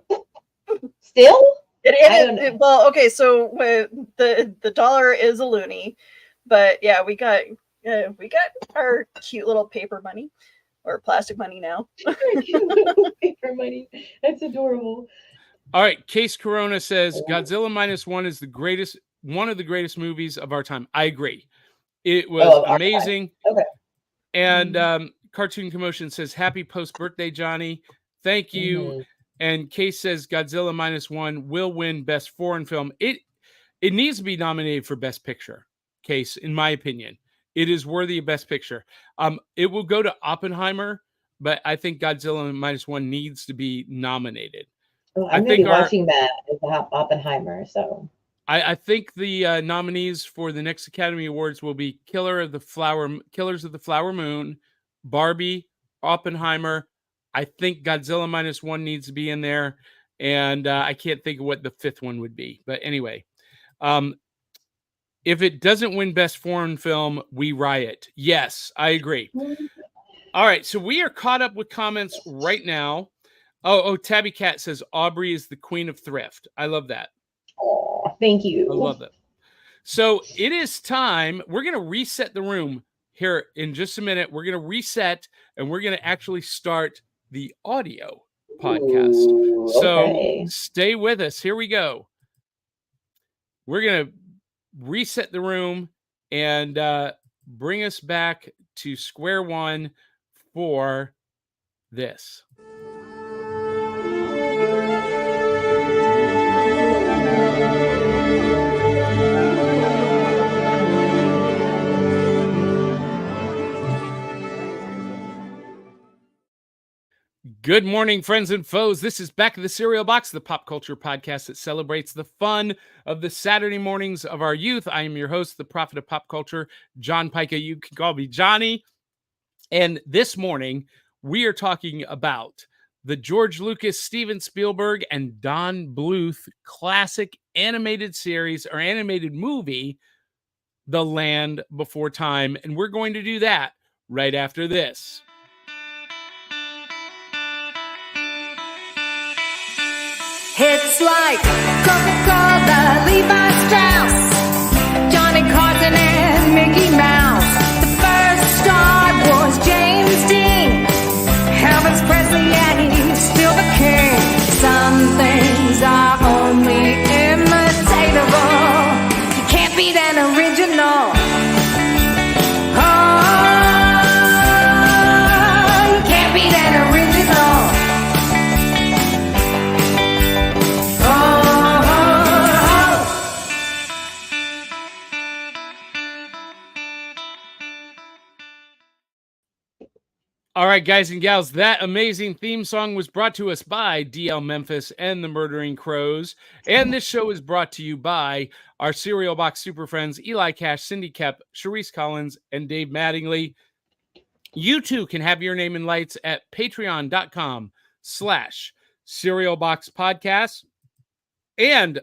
Speaker 3: Still?
Speaker 2: Well, okay, so the dollar is a loonie, but yeah, we got our cute little paper money, or plastic money now.
Speaker 3: Paper money. That's adorable.
Speaker 1: All right, Case Corona says Godzilla -1 is one of the greatest movies of our time. I agree. It was amazing.
Speaker 3: Okay.
Speaker 1: And Cartoon Commotion says, happy post-birthday, Johnny. Thank you.
Speaker 3: Mm-hmm.
Speaker 1: And Case says Godzilla -1 will win Best Foreign Film. It needs to be nominated for Best Picture, Case, in my opinion. It is worthy of Best Picture. It will go to Oppenheimer, but I think Godzilla -1 needs to be nominated.
Speaker 3: Oh, I'm going to be watching that as Oppenheimer, so...
Speaker 1: I think the nominees for the next Academy Awards will be Killers of the Flower Moon, Barbie, Oppenheimer. I think Godzilla -1 needs to be in there, and I can't think of what the fifth one would be. But anyway, if it doesn't win Best Foreign Film, we riot. Yes, I agree. All right, so we are caught up with comments right now. Oh, Tabby Cat says Aubrey is the queen of thrift. I love that.
Speaker 3: Oh, thank you.
Speaker 1: I love it. So it is time. We're going to reset the room here in just a minute. We're going to reset, and we're going to actually start the audio podcast.
Speaker 3: Ooh,
Speaker 1: so stay with us. Here we go. We're going to reset the room and bring us back to square one for this. Good morning, friends and foes. This is Back of the Cereal Box, the pop culture podcast that celebrates the fun of the Saturday mornings of our youth. I am your host, the prophet of pop culture, John Pica. You can call me Johnny. And this morning, we are talking about the George Lucas, Steven Spielberg, and Don Bluth classic animated series or animated movie, The Land Before Time. And we're going to do that right after this.
Speaker 4: Hits like Coca-Cola, Levi Strauss, Johnny Carson and Mickey Mouse. The first star was James Dean, Elvis Presley and he's still the king. Some things are only imitatable. You can't beat an original. Oh, you can't beat an original.
Speaker 1: All right, guys and gals, that amazing theme song was brought to us by DL Memphis and the Murdering Crows. And this show is brought to you by our Cereal Box super friends, Eli Cash, Cindy Kep, Sharice Collins, and Dave Mattingly. You too can have your name in lights at patreon.com/Cereal Box Podcast. And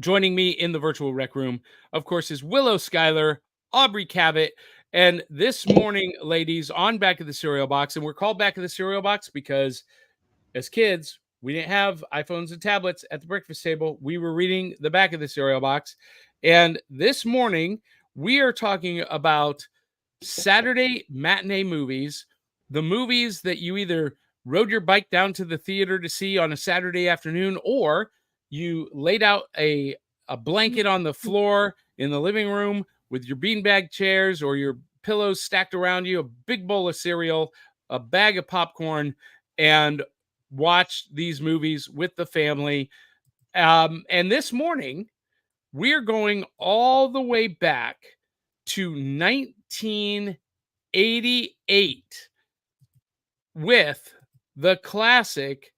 Speaker 1: joining me in the virtual rec room, of course, is Willow Schuyler, Aubrey Cabot. And this morning, ladies, on Back of the Cereal Box, and we're called Back of the Cereal Box because as kids, we didn't have iPhones and tablets at the breakfast table. We were reading the back of the cereal box. And this morning, we are talking about Saturday matinee movies, the movies that you either rode your bike down to the theater to see on a Saturday afternoon, or you laid out a blanket on the floor in the living room with your beanbag chairs or your pillows stacked around you, a big bowl of cereal, a bag of popcorn, and watch these movies with the family. And this morning, we're going all the way back to 1988 with the classic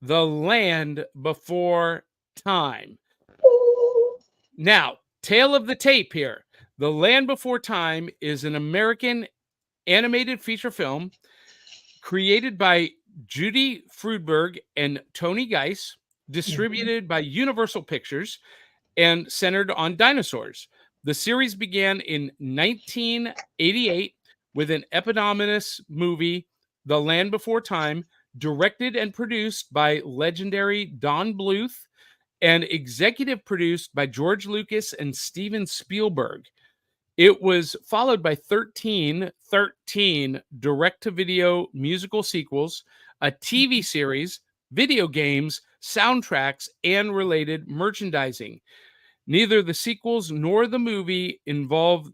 Speaker 1: The Land Before Time. Now, tail of the tape here. The Land Before Time is an American animated feature film created by Judy Freudberg and Tony Geiss, distributed by Universal Pictures, and centered on dinosaurs. The series began in 1988 with an eponymous movie, The Land Before Time, directed and produced by legendary Don Bluth and executive produced by George Lucas and Steven Spielberg. It was followed by 13 direct-to-video musical sequels, a TV series, video games, soundtracks, and related merchandising. Neither the sequels nor the movie neither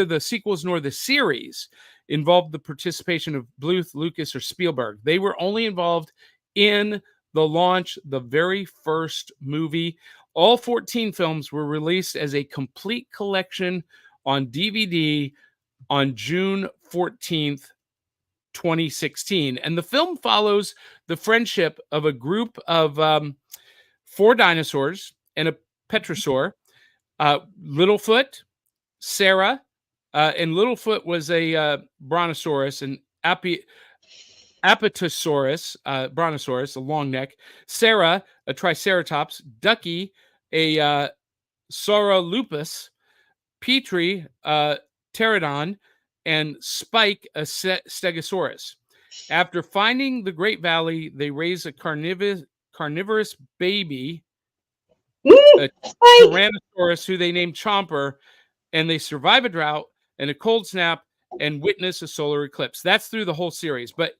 Speaker 1: the sequels nor the series involved the participation of Bluth, Lucas, or Spielberg. They were only involved in the launch, the very first movie. All 14 films were released as a complete collection on DVD on June 14th, 2016. And the film follows the friendship of a group of 4 dinosaurs and a petrosaur, Littlefoot, Sarah, and Littlefoot was a brontosaurus, and Apatosaurus, brontosaurus, a long neck, Sarah, a triceratops, Ducky, a Saurolupus, Petrie, pterodon, and Spike, a stegosaurus. After finding the Great Valley, they raise a carnivorous baby, a Tyrannosaurus, who they named Chomper, and they survive a drought and a cold snap and witness a solar eclipse. That's through the whole series. But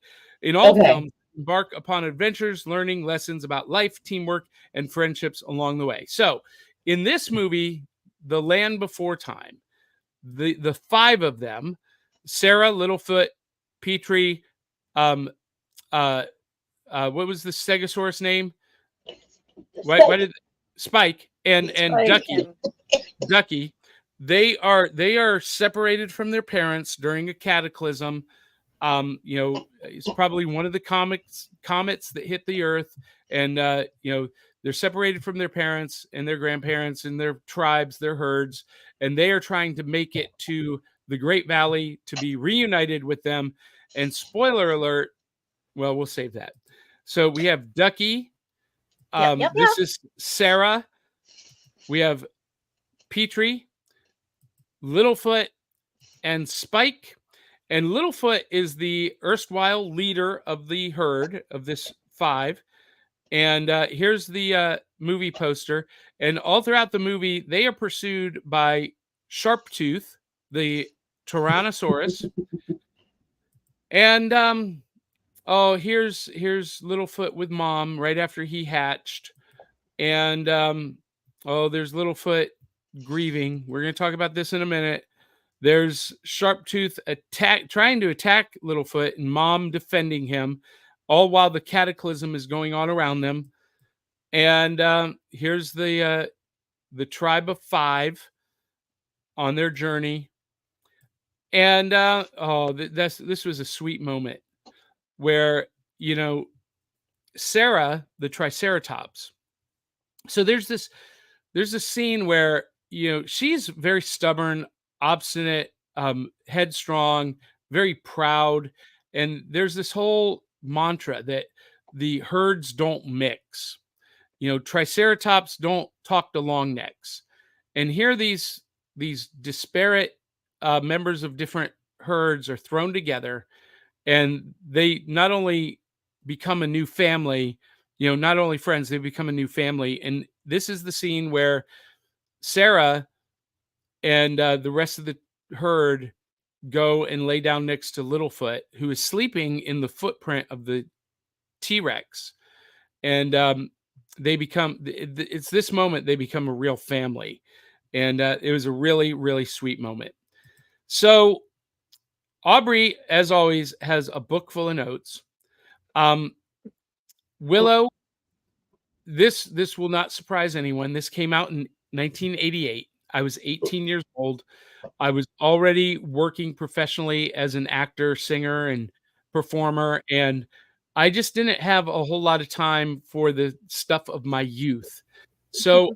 Speaker 1: in all films, embark upon adventures, learning lessons about life, teamwork, and friendships along the way. So in this movie, The Land Before Time, the 5 of them, Sarah, Littlefoot, Petrie, what was the stegosaurus name? Why did Spike and Ducky, they are separated from their parents during a cataclysm. It's probably one of the comets that hit the earth, and they're separated from their parents and their grandparents and their tribes, their herds, and they are trying to make it to the Great Valley to be reunited with them. And spoiler alert, well, we'll save that. So we have Ducky. This is Sarah. We have Petrie, Littlefoot, and Spike. And Littlefoot is the erstwhile leader of the herd of this 5. And here's the movie poster. And all throughout the movie, they are pursued by Sharptooth, the Tyrannosaurus. And here's Littlefoot with Mom right after he hatched. And there's Littlefoot grieving. We're going to talk about this in a minute. There's Sharptooth trying to attack Littlefoot, and Mom defending him, all while the cataclysm is going on around them. And here's the tribe of 5 on their journey. And this was a sweet moment where, Sarah, the triceratops. So there's this scene where, she's very stubborn, obstinate, headstrong, very proud. And there's this whole mantra that the herds don't mix. Triceratops don't talk to long necks. And here these disparate members of different herds are thrown together, and they not only become a new family, not only friends, they become a new family. And this is the scene where Sarah and the rest of the herd go and lay down next to Littlefoot, who is sleeping in the footprint of the T-Rex. And it's this moment they become a real family. And it was a really, really sweet moment. So Aubrey, as always, has a book full of notes. Willow, this will not surprise anyone. This came out in 1988. I was 18 years old. I was already working professionally as an actor, singer, and performer, and I just didn't have a whole lot of time for the stuff of my youth. So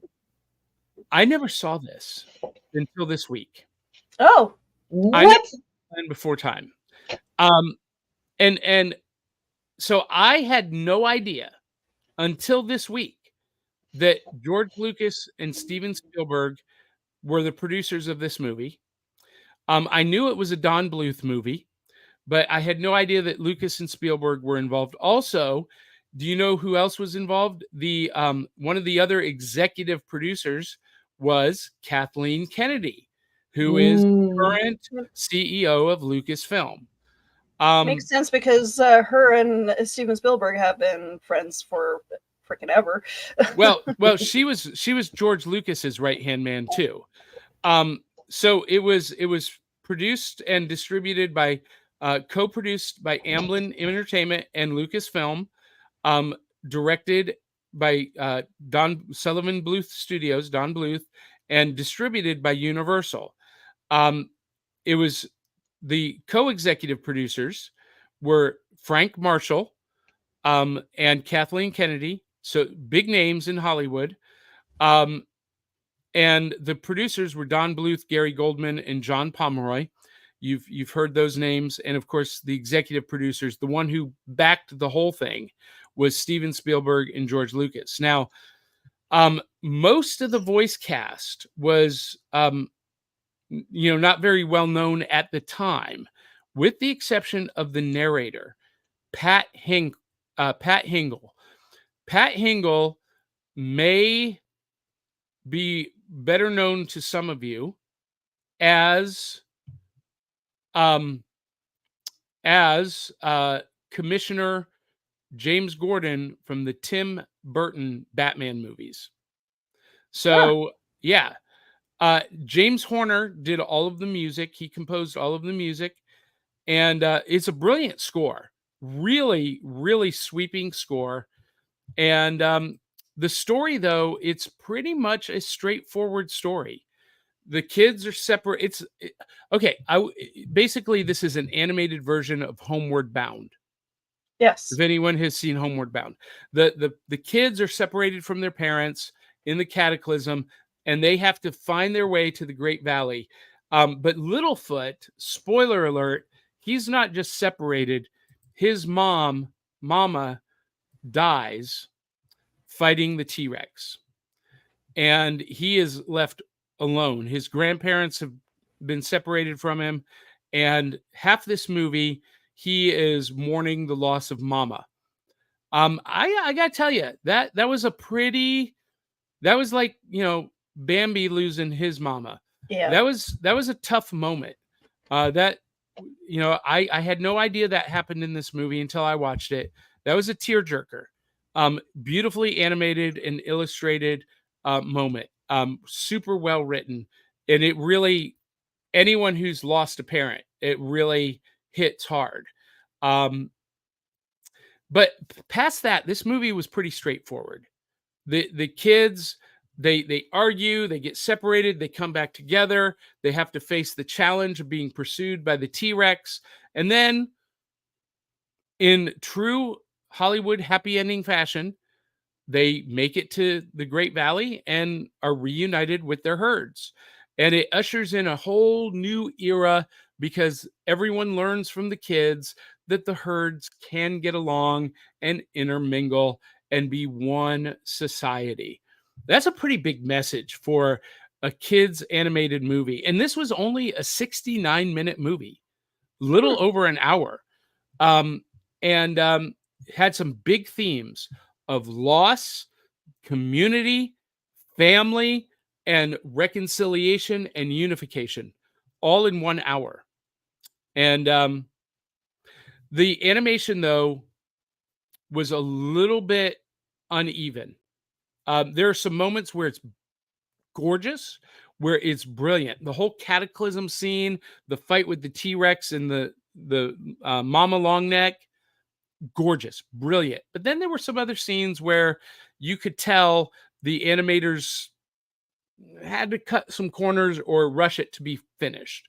Speaker 1: I never saw this until this week.
Speaker 2: Oh,
Speaker 1: I never
Speaker 3: What?
Speaker 1: planned before time. Um, and so I had no idea until this week that George Lucas and Steven Spielberg were the producers of this movie. I knew it was a Don Bluth movie, but I had no idea that Lucas and Spielberg were involved. Also, do you know who else was involved? The one of the other executive producers was Kathleen Kennedy, who is current CEO of Lucasfilm.
Speaker 2: Makes sense because her and Steven Spielberg have been friends for freaking ever.
Speaker 1: well, she was George Lucas's right-hand man too. So it was produced and distributed by co-produced by Amblin Entertainment and Lucasfilm, directed by Don Sullivan Bluth Studios, Don Bluth, and distributed by Universal. It was the co-executive producers were Frank Marshall and Kathleen Kennedy, so big names in Hollywood. And the producers were Don Bluth, Gary Goldman, and John Pomeroy. You've heard those names. And of course, the executive producers, the one who backed the whole thing, was Steven Spielberg and George Lucas. Now, most of the voice cast was, not very well known at the time, with the exception of the narrator, Pat Hingle. Pat Hingle may be better known to some of you as Commissioner James Gordon from the Tim Burton Batman movies. So, yeah. James Horner did all of the music. He composed all of the music. And it's a brilliant score. Really, really sweeping score. And the story, though, it's pretty much a straightforward story. The kids are separate. Okay. Basically, this is an animated version of Homeward Bound.
Speaker 2: Yes.
Speaker 1: If anyone has seen Homeward Bound, the kids are separated from their parents in the cataclysm, and they have to find their way to the Great Valley. But Littlefoot, spoiler alert, he's not just separated. His mama dies fighting the T-Rex, and he is left alone. His grandparents have been separated from him, and half this movie he is mourning the loss of mama. I gotta tell you, that was like, Bambi losing his mama.
Speaker 2: Yeah,
Speaker 1: that was a tough moment. I had no idea that happened in this movie until I watched it. That was a tearjerker. Beautifully animated and illustrated moment. Super well written. And it really, anyone who's lost a parent, it really hits hard. But past that, this movie was pretty straightforward. The kids, they argue, they get separated, they come back together, they have to face the challenge of being pursued by the T-Rex. And then, in true Hollywood happy ending fashion, they make it to the Great Valley and are reunited with their herds. And it ushers in a whole new era because everyone learns from the kids that the herds can get along and intermingle and be one society. That's a pretty big message for a kids animated movie. And this was only a 69-minute movie, little over an hour. And had some big themes of loss, community, family, and reconciliation and unification, all in 1 hour. And the animation, though, was a little bit uneven. There are some moments where it's gorgeous, where it's brilliant. The whole cataclysm scene, the fight with the T-Rex and the mama longneck, gorgeous, brilliant. But then there were some other scenes where you could tell the animators had to cut some corners or rush it to be finished.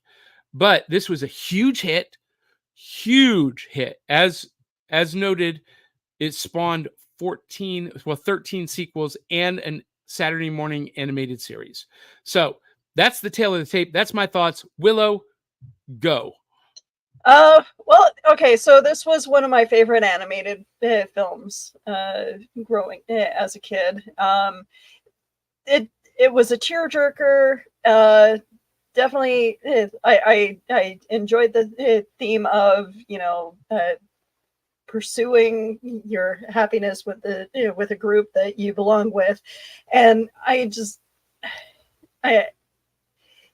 Speaker 1: But this was a huge hit. As noted, it spawned 13 sequels and an Saturday morning animated series. So that's the tale of the tape. That's my thoughts. Willow, go.
Speaker 2: Well, okay, so this was one of my favorite animated films growing as a kid. It was a tearjerker. Definitely, I enjoyed the theme of, you know, pursuing your happiness with with a group that you belong with, and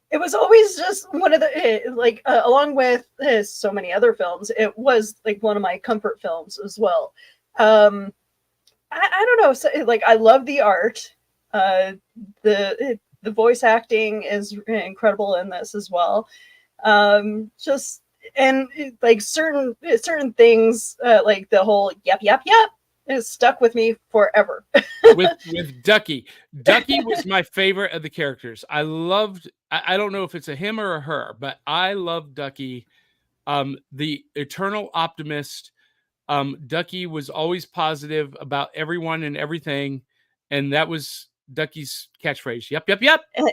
Speaker 2: it was always just one of the along with so many other films, it was like one of my comfort films as well. I don't know, so, like, I love the art. The voice acting is incredible in this as well. Just, and like certain things, like the whole yep is stuck with me forever.
Speaker 1: with Ducky was my favorite of the characters. I don't know if it's a him or a her, but I love Ducky, the eternal optimist. Ducky was always positive about everyone and everything, and that was Ducky's catchphrase. Yep.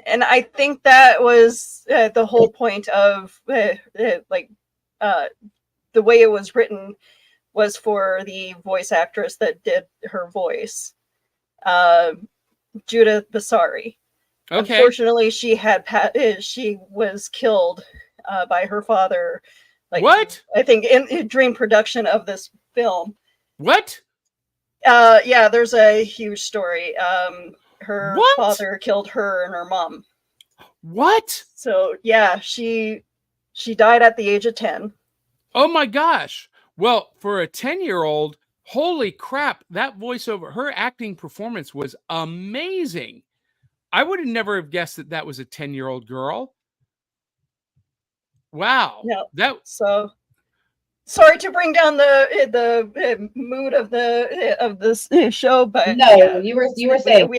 Speaker 2: And I think that was the whole point of the way it was written was for the voice actress that did her voice, Judith Basari. Okay. Unfortunately, she was killed by her father. Like,
Speaker 1: what?
Speaker 2: I think during production of this film.
Speaker 1: What?
Speaker 2: Yeah, there's a huge story. Her father killed her and her mom.
Speaker 1: What?
Speaker 2: So yeah, she died at the age of 10.
Speaker 1: Oh my gosh. Well, for a 10-year-old, holy crap, that voiceover, her acting performance was amazing. I would have never have guessed that was a 10-year-old girl. Wow.
Speaker 2: No. So sorry to bring down the mood of this show, but
Speaker 3: no, yeah, you were saying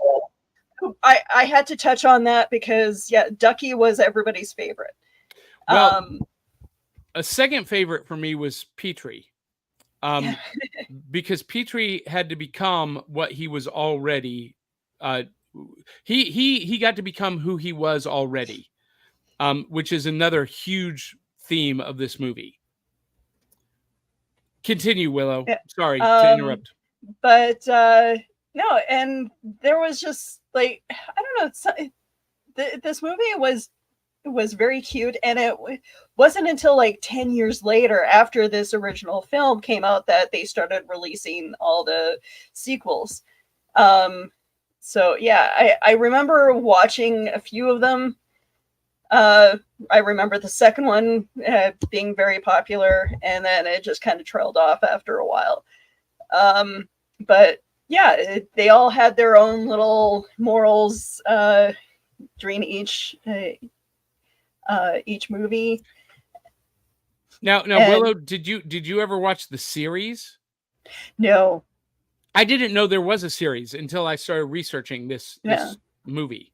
Speaker 2: I had to touch on that because Ducky was everybody's favorite.
Speaker 1: Well, a second favorite for me was Petrie, because Petrie had to become what he was already. He got to become who he was already, which is another huge theme of this movie. Continue, Willow. Sorry to interrupt.
Speaker 2: But no, and there was just like, I don't know, this movie was very cute, and it wasn't until like 10 years later after this original film came out that they started releasing all the sequels. So yeah, I remember watching a few of them. I remember the second one being very popular, and then it just kind of trailed off after a while. But yeah, they all had their own little morals during each movie.
Speaker 1: Now, Willow, did you ever watch the series?
Speaker 2: No,
Speaker 1: I didn't know there was a series until I started researching this movie.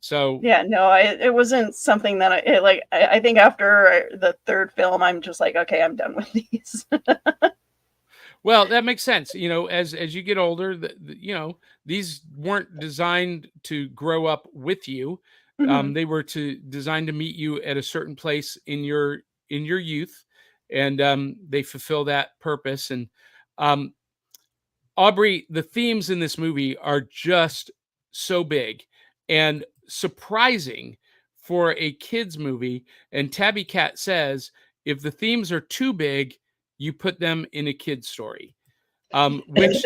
Speaker 1: So
Speaker 2: yeah, no, it wasn't something that I think after the third film, I'm just like, okay, I'm done with these.
Speaker 1: Well, that makes sense. You know, as you get older, these weren't designed to grow up with you. Mm-hmm. They were designed to meet you at a certain place in your youth, and they fulfill that purpose. And Aubrey, the themes in this movie are just so big and surprising for a kids movie. And Tabby Cat says, if the themes are too big, you put them in a kid's story, which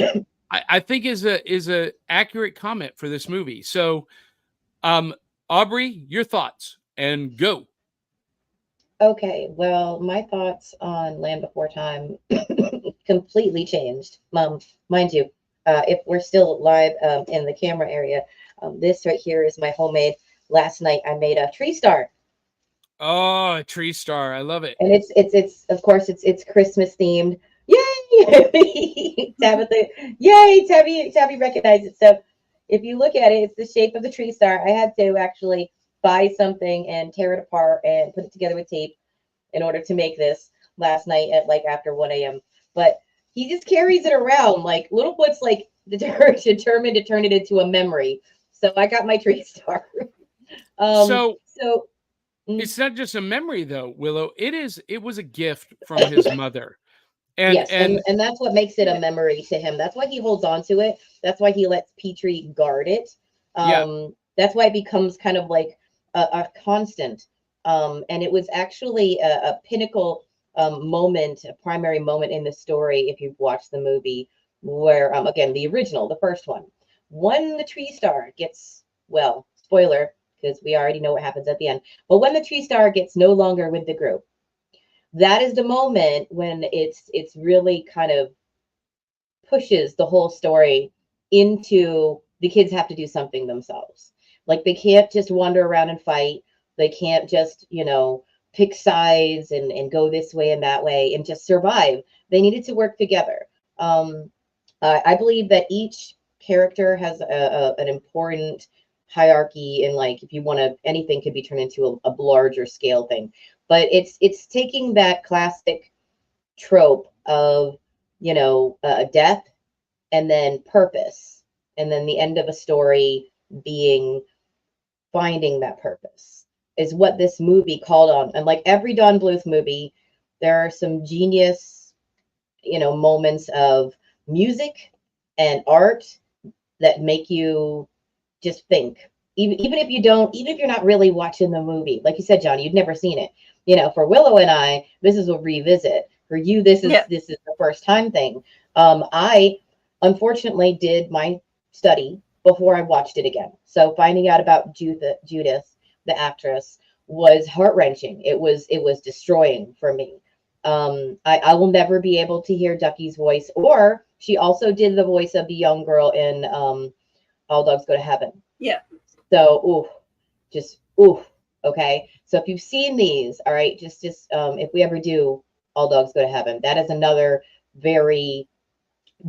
Speaker 1: I think is a accurate comment for this movie. So, Aubrey, your thoughts, and go.
Speaker 3: Okay, well, my thoughts on Land Before Time completely changed. Mind you, if we're still live in the camera area, this right here is my homemade. Last night I made a tree star.
Speaker 1: Oh, a tree star! I love it.
Speaker 3: And it's of course it's Christmas themed. Yay! Tabitha, yay! Tabby recognized it. So if you look at it, it's the shape of the tree star. I had to actually buy something and tear it apart and put it together with tape in order to make this last night at like after 1 a.m. But he just carries it around like Littlefoot's like determined to turn it into a memory. So I got my tree star.
Speaker 1: So it's not just a memory though, Willow. It was a gift from his mother. And,
Speaker 3: yes, and that's what makes it a memory to him. That's why he holds on to it. That's why he lets Petrie guard it. That's why it becomes kind of like a constant. And it was actually a pinnacle moment, a primary moment in the story, if you've watched the movie, where, again, the original, the first one, when the tree star gets, well, spoiler, because we already know what happens at the end, but when the tree star gets no longer with the group, that is the moment when it's really kind of pushes the whole story into the kids have to do something themselves. Like they can't just wander around and fight. They can't just, pick sides and go this way and that way and just survive. They needed to work together. I believe that each character has an important hierarchy, and like if you want to, anything could be turned into a larger scale thing. But it's taking that classic trope of death and then purpose, and then the end of a story being finding that purpose is what this movie called on. And like every Don Bluth movie, there are some genius, moments of music and art that make you just think. Even if you're not really watching the movie, like you said, John, you'd never seen it. For Willow and I, this is a revisit. For you, this is the first time thing. I unfortunately did my study before I watched it again. So finding out about Judith, the actress, was heart-wrenching. It was destroying for me. I will never be able to hear Ducky's voice, or she also did the voice of the young girl in All Dogs Go to Heaven.
Speaker 2: Yeah.
Speaker 3: So, okay. So if you've seen these, all right, just if we ever do All Dogs Go to Heaven, that is another very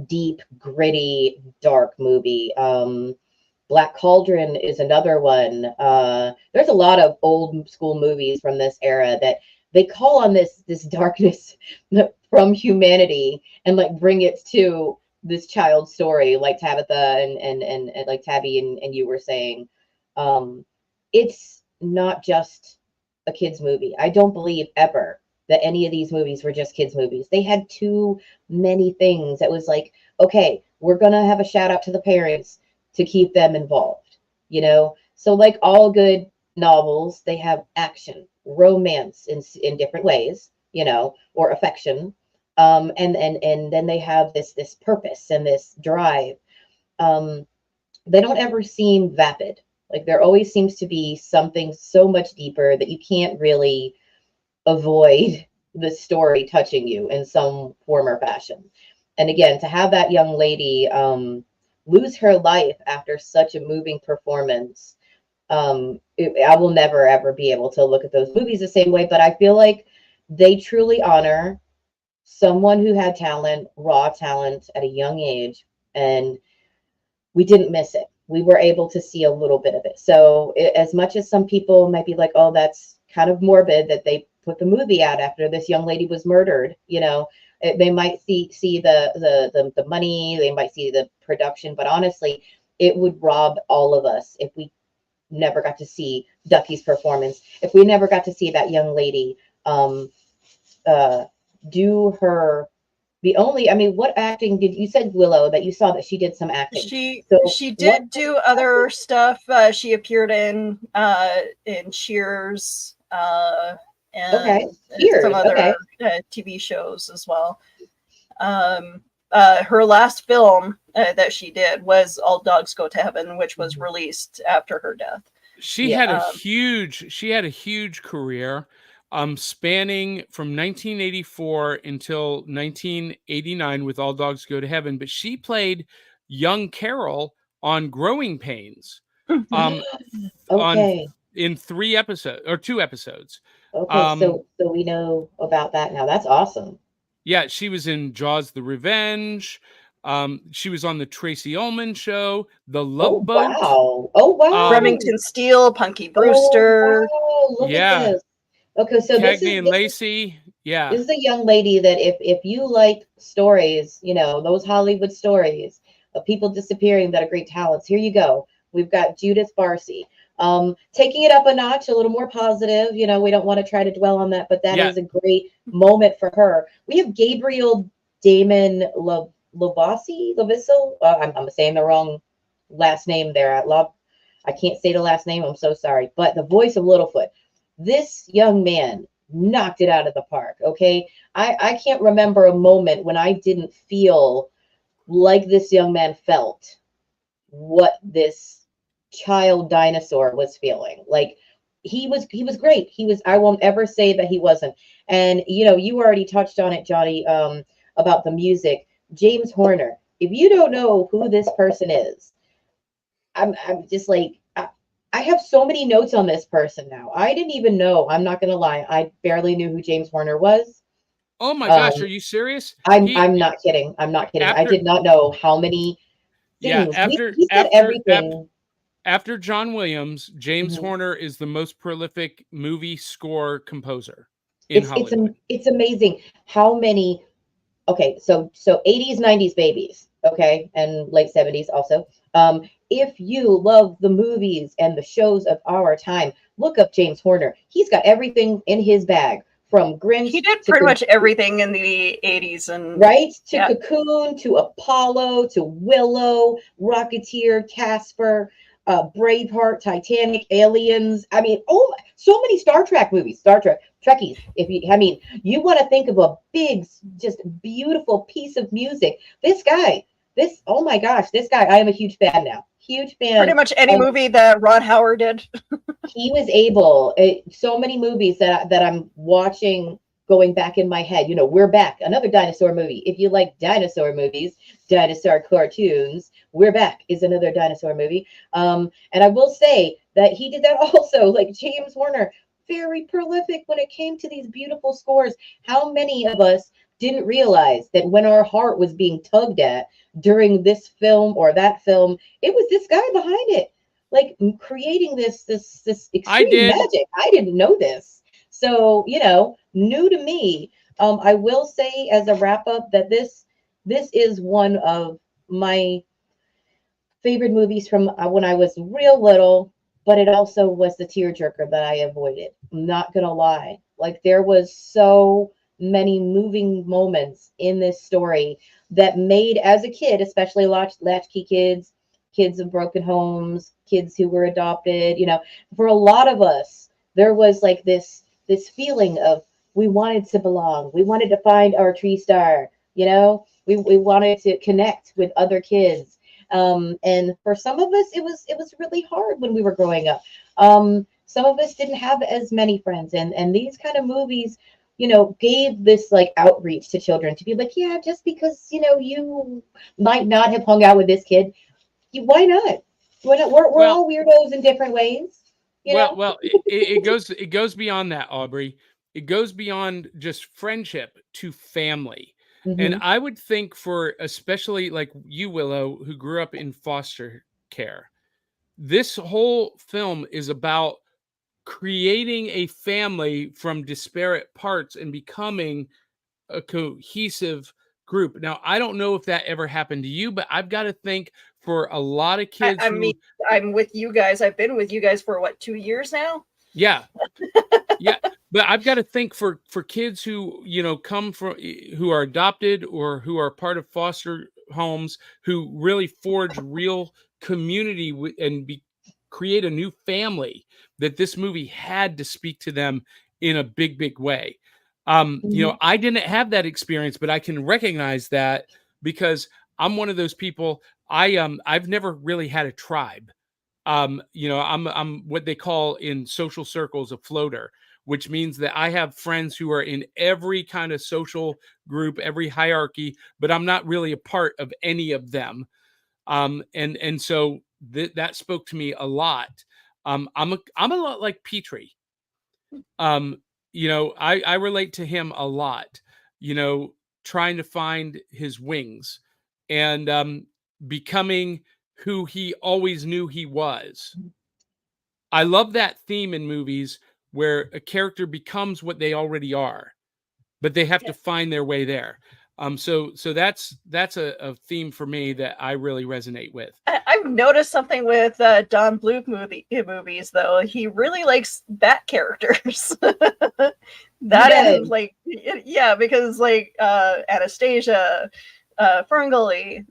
Speaker 3: deep, gritty, dark movie. Black Cauldron is another one. There's a lot of old school movies from this era that they call on this darkness from humanity and like bring it to this child's story, like Tabitha and like Tabby and you were saying. It's not just a kids movie. I don't believe ever that any of these movies were just kids movies. They had too many things that was like, okay, we're gonna have a shout out to the parents to keep them involved, So like all good novels, they have action, romance in different ways, or affection, and then they have this purpose and this drive. They don't ever seem vapid. Like there always seems to be something so much deeper that you can't really avoid the story touching you in some form or fashion. And again, to have that young lady lose her life after such a moving performance, I will never ever be able to look at those movies the same way. But I feel like they truly honor someone who had talent, raw talent at a young age, and we didn't miss it. We were able to see a little bit of it. So as much as some people might be like, oh, that's kind of morbid that they put the movie out after this young lady was murdered, they might see the money, they might see the production, but honestly, it would rob all of us if we never got to see Ducky's performance, if we never got to see that young lady do her. What acting did you said, Willow, that you saw that she did some acting?
Speaker 2: She did do other stuff. She appeared in Cheers, and some other TV shows as well. Her last film that she did was All Dogs Go to Heaven, which was released after her death.
Speaker 1: She had a huge career. Spanning from 1984 until 1989 with All Dogs Go to Heaven, but she played young Carol on Growing Pains, in 3 episodes or 2 episodes.
Speaker 3: Okay, so we know about that now. That's awesome.
Speaker 1: Yeah, she was in Jaws: The Revenge. She was on the Tracy Ullman Show, The Love Boat.
Speaker 3: Wow. Oh, wow.
Speaker 2: Remington Steele, Punky Brewster.
Speaker 3: Oh, wow. Look at this. Okay, so
Speaker 1: Cagney and Lacey.
Speaker 3: This is a young lady that if you like stories, those Hollywood stories of people disappearing that are great talents, here you go. We've got Judith Barcy. Taking it up a notch, a little more positive. We don't want to try to dwell on that, but that is a great moment for her. We have Gabriel Damon Lovisso. I'm saying the wrong last name there. I can't say the last name. I'm so sorry. But the voice of Littlefoot. This young man knocked it out of the park. Okay. I can't remember a moment when I didn't feel like this young man felt what this child dinosaur was feeling. Like he was great. I won't ever say that he wasn't. And you already touched on it, Johnny, about the music. James Horner. If you don't know who this person is, I'm just like, I have so many notes on this person now. I didn't even know. I'm not gonna lie. I barely knew who James Horner was.
Speaker 1: Oh my gosh, are you serious?
Speaker 3: I'm not kidding. I'm not kidding. I did not know how many things. He said everything.
Speaker 1: After John Williams, James Horner is the most prolific movie score composer in Hollywood.
Speaker 3: It's amazing how many. Okay, so 80s, 90s babies, okay, and late 70s also. If you love the movies and the shows of our time, look up James Horner. He's got everything in his bag, from Grinch.
Speaker 2: He did pretty much everything in the 80s, and
Speaker 3: to Cocoon, to Apollo, to Willow, Rocketeer, Casper, Braveheart, Titanic, Aliens. I mean, so many Star Trek movies, Trekkies. You want to think of a big, just beautiful piece of music. Oh my gosh, this guy, I am a huge fan now. Huge fan.
Speaker 2: Pretty much any movie that Ron Howard did.
Speaker 3: He was able, so many movies that I'm watching, going back in my head. We're Back, another dinosaur movie. If you like dinosaur movies, dinosaur cartoons, We're Back is another dinosaur movie. And I will say that he did that also, like James Horner, very prolific when it came to these beautiful scores. How many of us didn't realize that when our heart was being tugged at during this film or that film, it was this guy behind it, like creating this extreme magic. I didn't know this. So, new to me. I will say as a wrap up that this is one of my favorite movies from when I was real little, but it also was the tearjerker that I avoided. I'm not going to lie. Like there was so many moving moments in this story that made, as a kid, especially latchkey kids of broken homes, kids who were adopted, for a lot of us, there was like this feeling of we wanted to belong. We wanted to find our tree star, we wanted to connect with other kids. And for some of us, it was really hard when we were growing up. Some of us didn't have as many friends, and these kind of movies, gave this like outreach to children to be like, yeah, just because, you might not have hung out with this kid, why not? We're all weirdos in different ways.
Speaker 1: Well, it goes beyond that, Aubrey. It goes beyond just friendship to family. And I would think for especially like you, Willow, who grew up in foster care, this whole film is about creating a family from disparate parts and becoming a cohesive group. Now, I don't know if that ever happened to you, but I've got to think for a lot of kids.
Speaker 2: I'm with you guys. I've been with you guys for 2 years now?
Speaker 1: Yeah. Yeah. But I've got to think for kids who, come from, who are adopted or who are part of foster homes, who really forge real community and create a new family, that this movie had to speak to them in a big, big way. I didn't have that experience, but I can recognize that because I'm one of those people. I've never really had a tribe. I'm what they call in social circles a floater, which means that I have friends who are in every kind of social group, every hierarchy, but I'm not really a part of any of them. And so that spoke to me a lot. I'm a lot like Petrie. I relate to him a lot, trying to find his wings, and becoming who he always knew he was. I love that theme in movies where a character becomes what they already are, but they have to find their way there. So that's a theme for me that I really resonate with.
Speaker 2: I've noticed something with Don Bluth movies, though. He really likes bat characters. And like, because like Anastasia, Ferngully.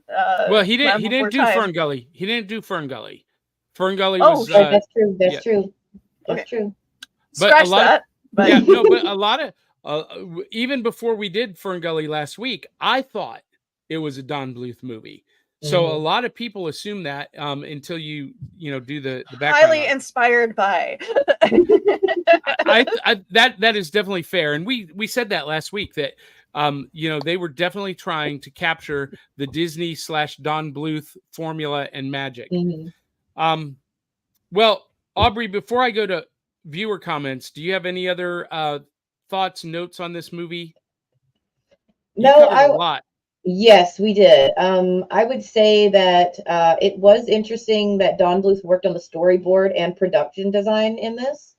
Speaker 1: Well, he didn't do Ferngully. He didn't do Ferngully. Ferngully was.
Speaker 3: That's true. That's true. That's true.
Speaker 1: But
Speaker 2: scratch that. But
Speaker 1: yeah, no, but a lot of even before we did Ferngully last week, I thought it was a Don Bluth movie. So a lot of people assume that until you do the background.
Speaker 2: Highly inspired by.
Speaker 1: That is definitely fair, and we said that last week that they were definitely trying to capture the Disney / Don Bluth formula and magic. Well, Aubrey, before I go to viewer comments, do you have any other thoughts, notes on this movie?
Speaker 3: A lot. Yes, we did. I would say that it was interesting that Don Bluth worked on the storyboard and production design in this.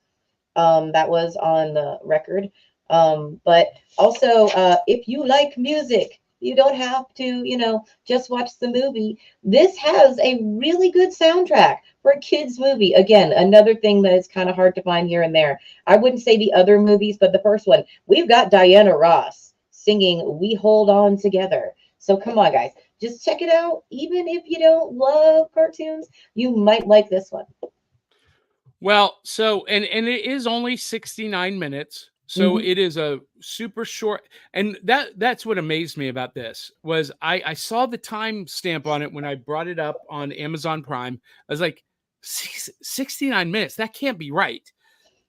Speaker 3: That was on the record. But also, if you like music, you don't have to, just watch the movie. This has a really good soundtrack for a kid's movie. Again, another thing that is kind of hard to find here and there. I wouldn't say the other movies, but the first one, we've got Diana Ross singing "We Hold On Together." So come on, guys, just check it out. Even if you don't love cartoons, you might like this one.
Speaker 1: Well, so and it is only 69 minutes. So it is a super short, and that's what amazed me about this was I saw the time stamp on it when I brought it up on Amazon Prime. I was like, 69 minutes, that can't be right.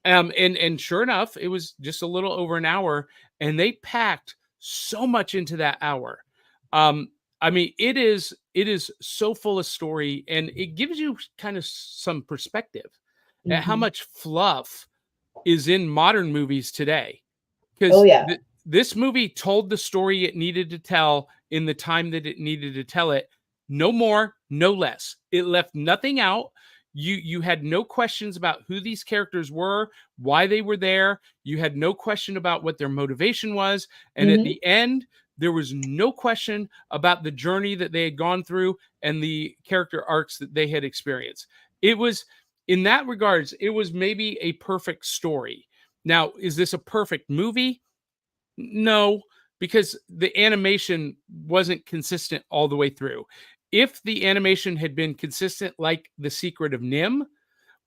Speaker 1: And sure enough, it was just a little over an hour, and they packed so much into that hour. I mean, it is so full of story, and it gives you kind of some perspective at how much fluff is in modern movies today. Because this movie told the story it needed to tell in the time that it needed to tell it. No more, no less. It left nothing out. You had no questions about who these characters were, why they were there. You had no question about what their motivation was. And at the end, there was no question about the journey that they had gone through and the character arcs that they had experienced. It was, in that regards, it was maybe a perfect story. Now, is this a perfect movie? No, because the animation wasn't consistent all the way through. If the animation had been consistent like The Secret of NIMH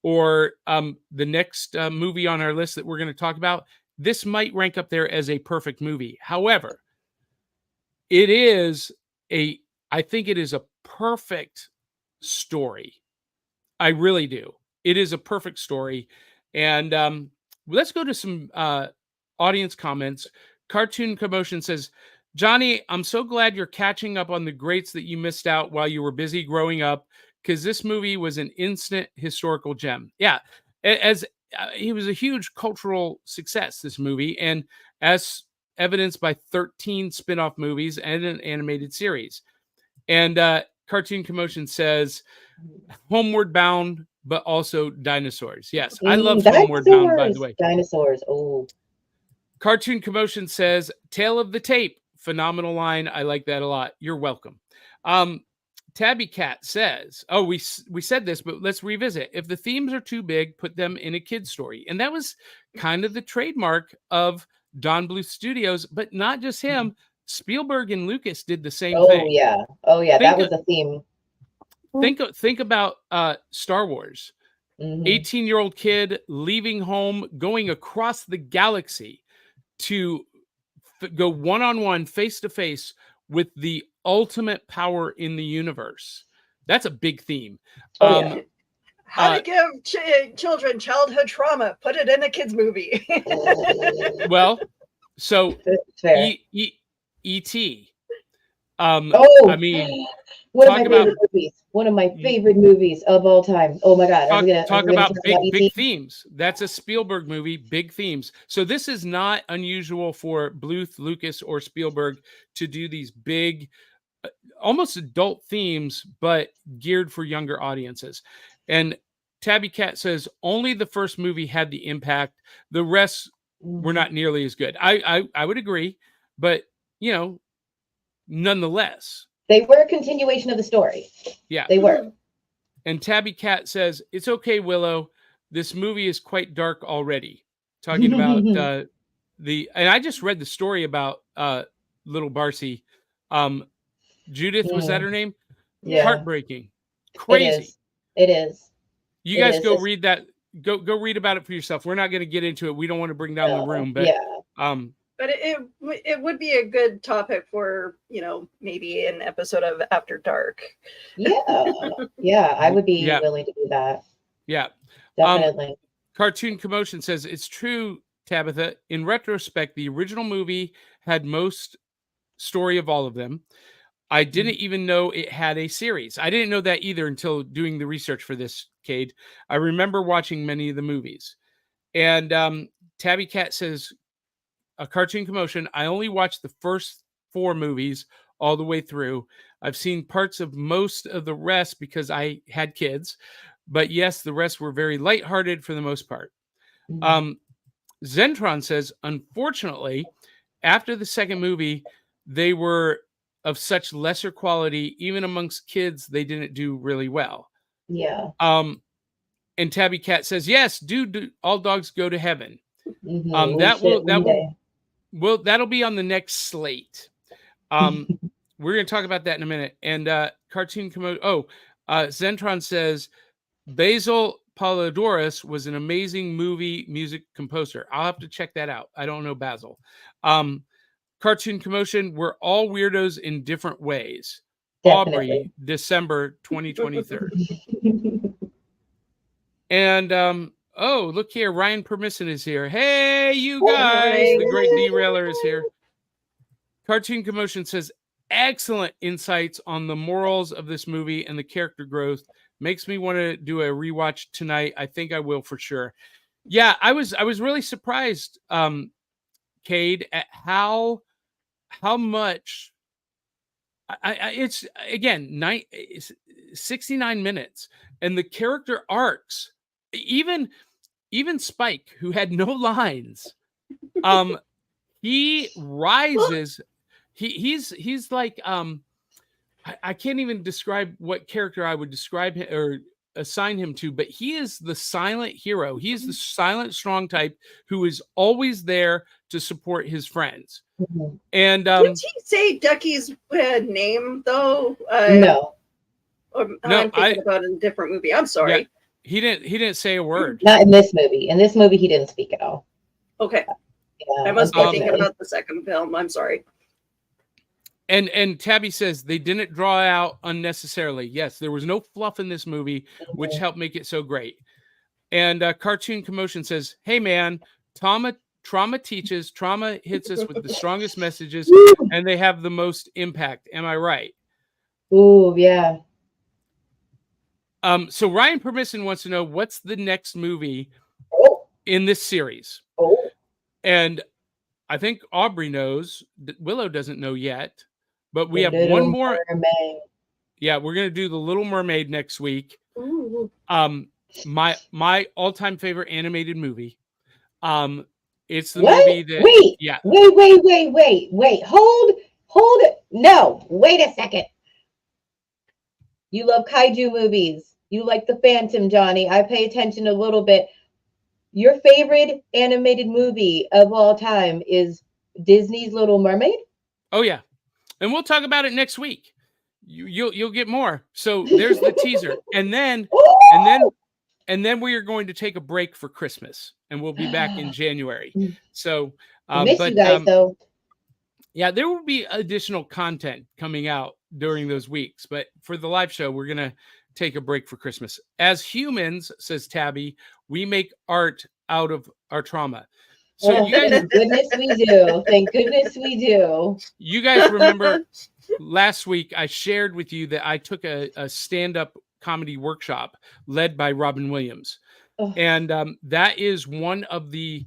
Speaker 1: or the next movie on our list that we're going to talk about, this might rank up there as a perfect movie. However, I think it is a perfect story. I really do. It is a perfect story. And let's go to some audience comments. Cartoon Commotion says, Johnny, I'm so glad you're catching up on the greats that you missed out while you were busy growing up, because this movie was an instant historical gem. Yeah, as it was a huge cultural success, this movie, and as evidenced by 13 spin-off movies and an animated series. And Cartoon Commotion says, Homeward Bound, but also Dinosaurs. Yes, I love Homeward Bound, by the way.
Speaker 3: Dinosaurs, oh.
Speaker 1: Cartoon Commotion says, Tale of the Tape. Phenomenal line. I like that a lot. You're welcome. Tabby Cat says, we said this, but let's revisit. If the themes are too big, put them in a kid's story. And that was kind of the trademark of Don Bluth Studios, but not just him. Spielberg and Lucas did the same thing.
Speaker 3: Oh yeah. That was a theme.
Speaker 1: Think about Star Wars. 18-year-old kid leaving home, going across the galaxy to go one-on-one, face-to-face with the ultimate power in the universe. That's a big theme.
Speaker 2: How to give children childhood trauma. Put it in a kid's movie.
Speaker 1: Well, so E.T.
Speaker 3: I mean, one of my favorite movies of all time. Oh my God.
Speaker 1: Talk about big themes. That's a Spielberg movie, big themes. So this is not unusual for Bluth, Lucas, or Spielberg to do these big almost adult themes, but geared for younger audiences. And Tabby Cat says only the first movie had the impact. The rest were not nearly as good. I would agree, but nonetheless,
Speaker 3: they were a continuation of the story.
Speaker 1: Yeah,
Speaker 3: they were.
Speaker 1: And Tabby Cat says, it's okay, Willow. This movie is quite dark already. Talking about and I just read the story about little Barcy. Judith, was that her name?
Speaker 3: Yeah.
Speaker 1: Heartbreaking. Crazy.
Speaker 3: It is.
Speaker 1: You guys go read that. Go read about it for yourself. We're not going to get into it. We don't want to bring down the room, but
Speaker 2: but it would be a good topic for, maybe an episode of After Dark.
Speaker 3: Yeah, I would be willing to do that.
Speaker 1: Yeah,
Speaker 3: definitely.
Speaker 1: Cartoon Commotion says it's true, Tabitha. In retrospect, the original movie had most story of all of them. I didn't even know it had a series. I didn't know that either until doing the research for this, Cade. I remember watching many of the movies. And Tabby Cat says, a Cartoon Commotion, I only watched the first 4 movies all the way through. I've seen parts of most of the rest because I had kids. But yes, the rest were very lighthearted for the most part. Zentron says, unfortunately, after the second movie, they were of such lesser quality, even amongst kids, they didn't do really well.
Speaker 3: Yeah.
Speaker 1: And Tabby Cat says, yes, do all dogs go to heaven? That'll be on the next slate. We're going to talk about that in a minute. And Cartoon Commotion. Zentron says Basil Polidorus was an amazing movie music composer. I'll have to check that out. I don't know Basil. Cartoon Commotion, we're all weirdos in different ways. Definitely. Aubrey, December 2023. And look here, Ryan Permisson is here. Hey, you guys, the great derailer is here. Cartoon Commotion says excellent insights on the morals of this movie and the character growth. Makes me want to do a rewatch tonight. I think I will for sure. Yeah, I was really surprised, Cade, at how much it's again 69 minutes, and the character arcs, even Spike, who had no lines, he rises. He's like I can't even describe what character I would describe him or assign him to, but he is the silent hero. He is the silent, strong type who is always there to support his friends. And
Speaker 2: did he say Ducky's name though?
Speaker 3: No.
Speaker 2: I'm thinking about a different movie. I'm sorry.
Speaker 1: Yeah, he didn't say a word.
Speaker 3: Not in this movie. In this movie, he didn't speak at all.
Speaker 2: Okay. Yeah, I must be thinking about the second film. I'm sorry.
Speaker 1: And Tabby says they didn't draw out unnecessarily. Yes, there was no fluff in this movie, which helped make it so great. And Cartoon Commotion says, hey, man, trauma teaches, trauma hits us with the strongest messages, and they have the most impact. Am I right?
Speaker 3: Ooh, yeah.
Speaker 1: So Ryan Permisson wants to know, what's the next movie in this series? And I think Aubrey knows. Willow doesn't know yet. But we have one more. Mermaid. Yeah, we're gonna do The Little Mermaid next week.
Speaker 2: Ooh.
Speaker 1: My all-time favorite animated movie. It's the movie that.
Speaker 3: Wait. Hold it. No, wait a second. You love kaiju movies. You like the Phantom, Johnny. I pay attention a little bit. Your favorite animated movie of all time is Disney's Little Mermaid?
Speaker 1: Oh yeah. And we'll talk about it next week. You'll get more. So there's the teaser, and then we are going to take a break for Christmas, and we'll be back in January. So,
Speaker 3: miss you guys though.
Speaker 1: Yeah, there will be additional content coming out during those weeks, but for the live show, we're gonna take a break for Christmas. As humans, says Tabby, we make art out of our trauma. So you guys,
Speaker 3: thank goodness we do. Thank goodness we do.
Speaker 1: You guys remember last week I shared with you that I took a stand-up comedy workshop led by Robin Williams. And that is one of the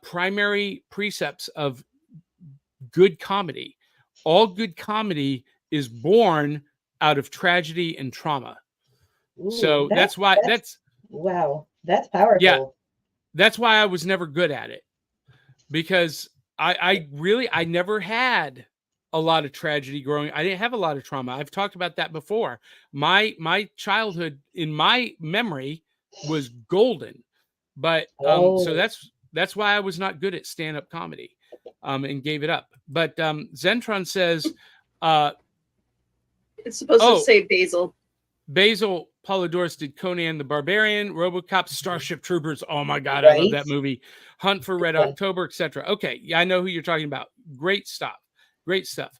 Speaker 1: primary precepts of good comedy. All good comedy is born out of tragedy and trauma.
Speaker 3: Ooh,
Speaker 1: So that's why
Speaker 3: wow, that's powerful.
Speaker 1: Yeah, that's why I was never good at it, because I never had a lot of tragedy growing. I didn't have a lot of trauma. I've talked about that before. My childhood, in my memory, was golden, but so that's why I was not good at stand-up comedy, and gave it up. But Zentron says
Speaker 2: it's supposed to say Basil.
Speaker 1: Basil Polydorus did Conan the Barbarian, RoboCop, Starship Troopers. Oh my God, I love that movie. Hunt for Red October, etc. Okay, yeah, I know who you're talking about. Great stuff. Great stuff.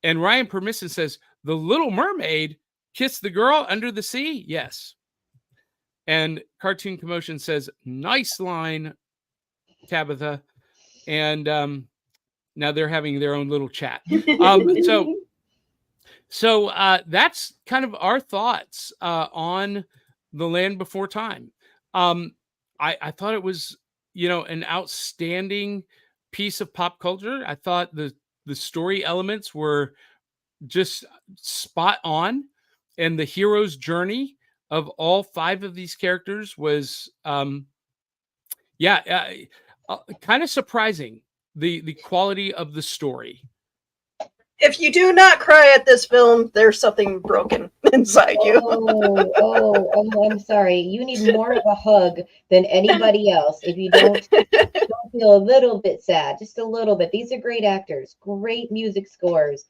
Speaker 1: And Ryan Permisson says, The Little Mermaid kissed the girl under the sea? Yes. And Cartoon Commotion says, nice line, Tabitha. And now they're having their own little chat. So that's kind of our thoughts on The Land Before Time. I thought it was, an outstanding piece of pop culture. I thought the story elements were just spot on, and the hero's journey of all 5 of these characters was, kind of surprising, the quality of the story.
Speaker 2: If you do not cry at this film, there's something broken inside you.
Speaker 3: I'm sorry. You need more of a hug than anybody else. If you don't feel a little bit sad, just a little bit. These are great actors, great music scores.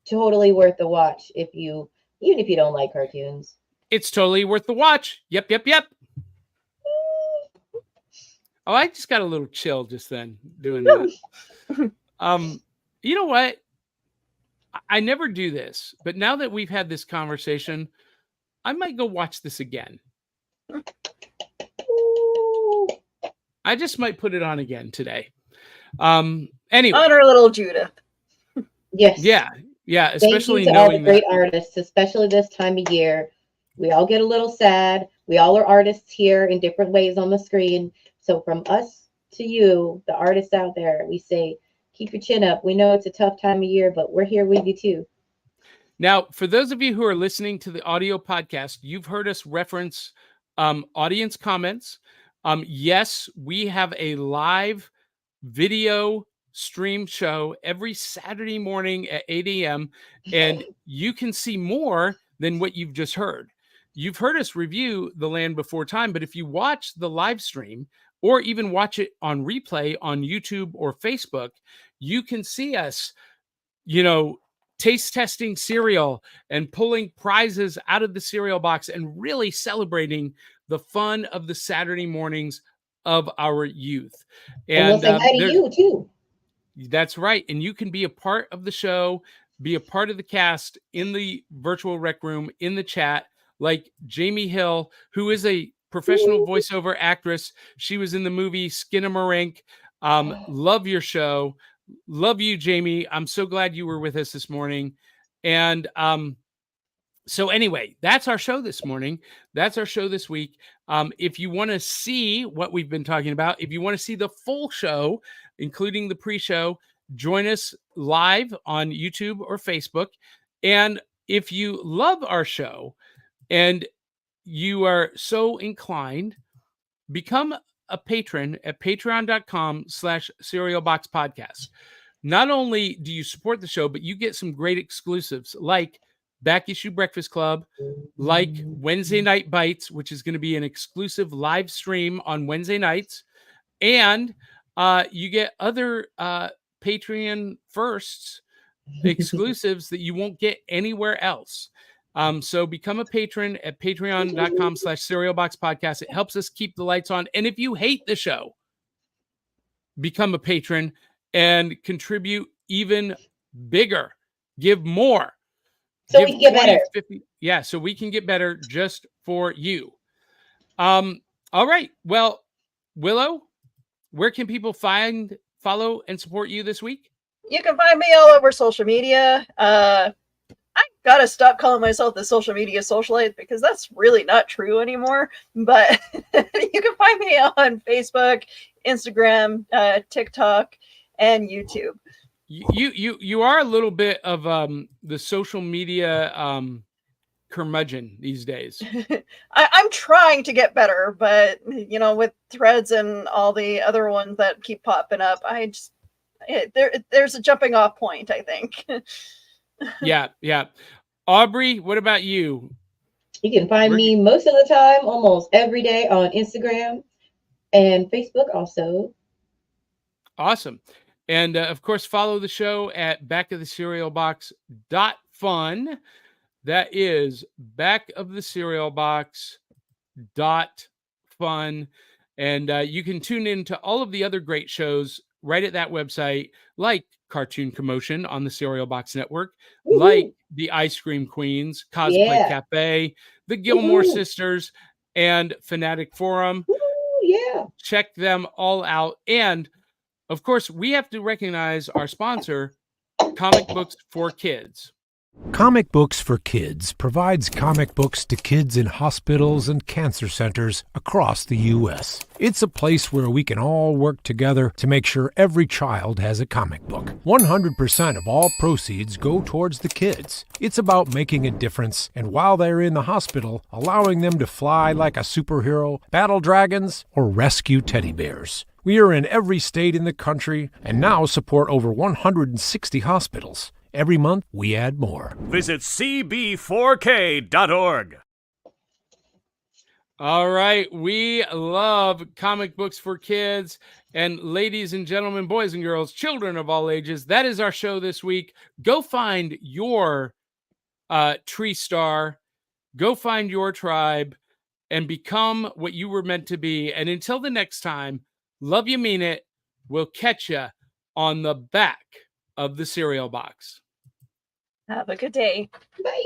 Speaker 3: Totally worth the watch even if you don't like cartoons. It's
Speaker 1: totally worth the watch. Yep. Oh, I just got a little chill just then doing that. You know what? I never do this, but now that we've had this conversation, I might go watch this again. I just might put it on again today. Anyway.
Speaker 2: Honor little Judith.
Speaker 3: Yes.
Speaker 1: Yeah. Especially
Speaker 3: knowing all the great artists, especially this time of year. We all get a little sad. We all are artists here in different ways on the screen. So from us to you, the artists out there, we say, keep your chin up. We know it's a tough time of year, but we're here with you too.
Speaker 1: Now, for those of you who are listening to the audio podcast, you've heard us reference audience comments. Yes, we have a live video stream show every Saturday morning at 8 a.m. And you can see more than what you've just heard. You've heard us review The Land Before Time, but if you watch the live stream or even watch it on replay on YouTube or Facebook, you can see us, taste testing cereal and pulling prizes out of the cereal box and really celebrating the fun of the Saturday mornings of our youth.
Speaker 3: And we'll say hi to you too.
Speaker 1: That's right. And you can be a part of the show, be a part of the cast in the virtual rec room, in the chat, like Jamie Hill, who is a professional voiceover actress. She was in the movie Skinamarink. Love your show. Love you, Jamie. I'm so glad you were with us this morning. And so anyway, that's our show this morning. That's our show this week. If you want to see what we've been talking about, if you want to see the full show, including the pre-show, join us live on YouTube or Facebook. And if you love our show and you are so inclined, become a patron at patreon.com/serialboxpodcast. Not only do you support the show, but you get some great exclusives like Back Issue Breakfast Club, like Wednesday Night Bites, which is going to be an exclusive live stream on Wednesday nights. And you get other Patreon firsts exclusives that you won't get anywhere else. So become a patron at patreon.com/serialboxpodcast. It helps us keep the lights on. And if you hate the show, become a patron and contribute even bigger. Give more.
Speaker 3: So we can get better.
Speaker 1: 50, yeah, so we can get better just for you. All right. Well, Willow, where can people find, follow, and support you this week?
Speaker 2: You can find me all over social media. I gotta stop calling myself the social media socialite because that's really not true anymore. But you can find me on Facebook, Instagram, TikTok, and YouTube.
Speaker 1: You are a little bit of the social media curmudgeon these days.
Speaker 2: I'm trying to get better, but with Threads and all the other ones that keep popping up, there's a jumping off point, I think.
Speaker 1: Yeah. Aubrey, what about you?
Speaker 3: You can find me most of the time, almost every day, on Instagram and Facebook also.
Speaker 1: Awesome. And of course, follow the show at backofthecerealbox.fun. That is backofthecerealbox.fun. And you can tune in to all of the other great shows right at that website, like Cartoon Commotion on the Cereal Box Network, like the Ice Cream Queens, Cosplay Cafe, the Gilmore Sisters, and Fanatic Forum. Check them all out. And of course, we have to recognize our sponsor, Comic Books for Kids.
Speaker 5: Comic Books for Kids provides comic books to kids in hospitals and cancer centers across the U.S. It's a place where we can all work together to make sure every child has a comic book. 100% of all proceeds go towards the kids. It's about making a difference, and while they're in the hospital, allowing them to fly like a superhero, battle dragons, or rescue teddy bears. We are in every state in the country and now support over 160 hospitals. Every month, we add more.
Speaker 6: Visit cb4k.org.
Speaker 1: All right. We love Comic Books for Kids. And ladies and gentlemen, boys and girls, children of all ages, that is our show this week. Go find your tree star. Go find your tribe and become what you were meant to be. And until the next time, love you, mean it. We'll catch you on the back of the cereal box.
Speaker 2: Have a good day.
Speaker 3: Bye.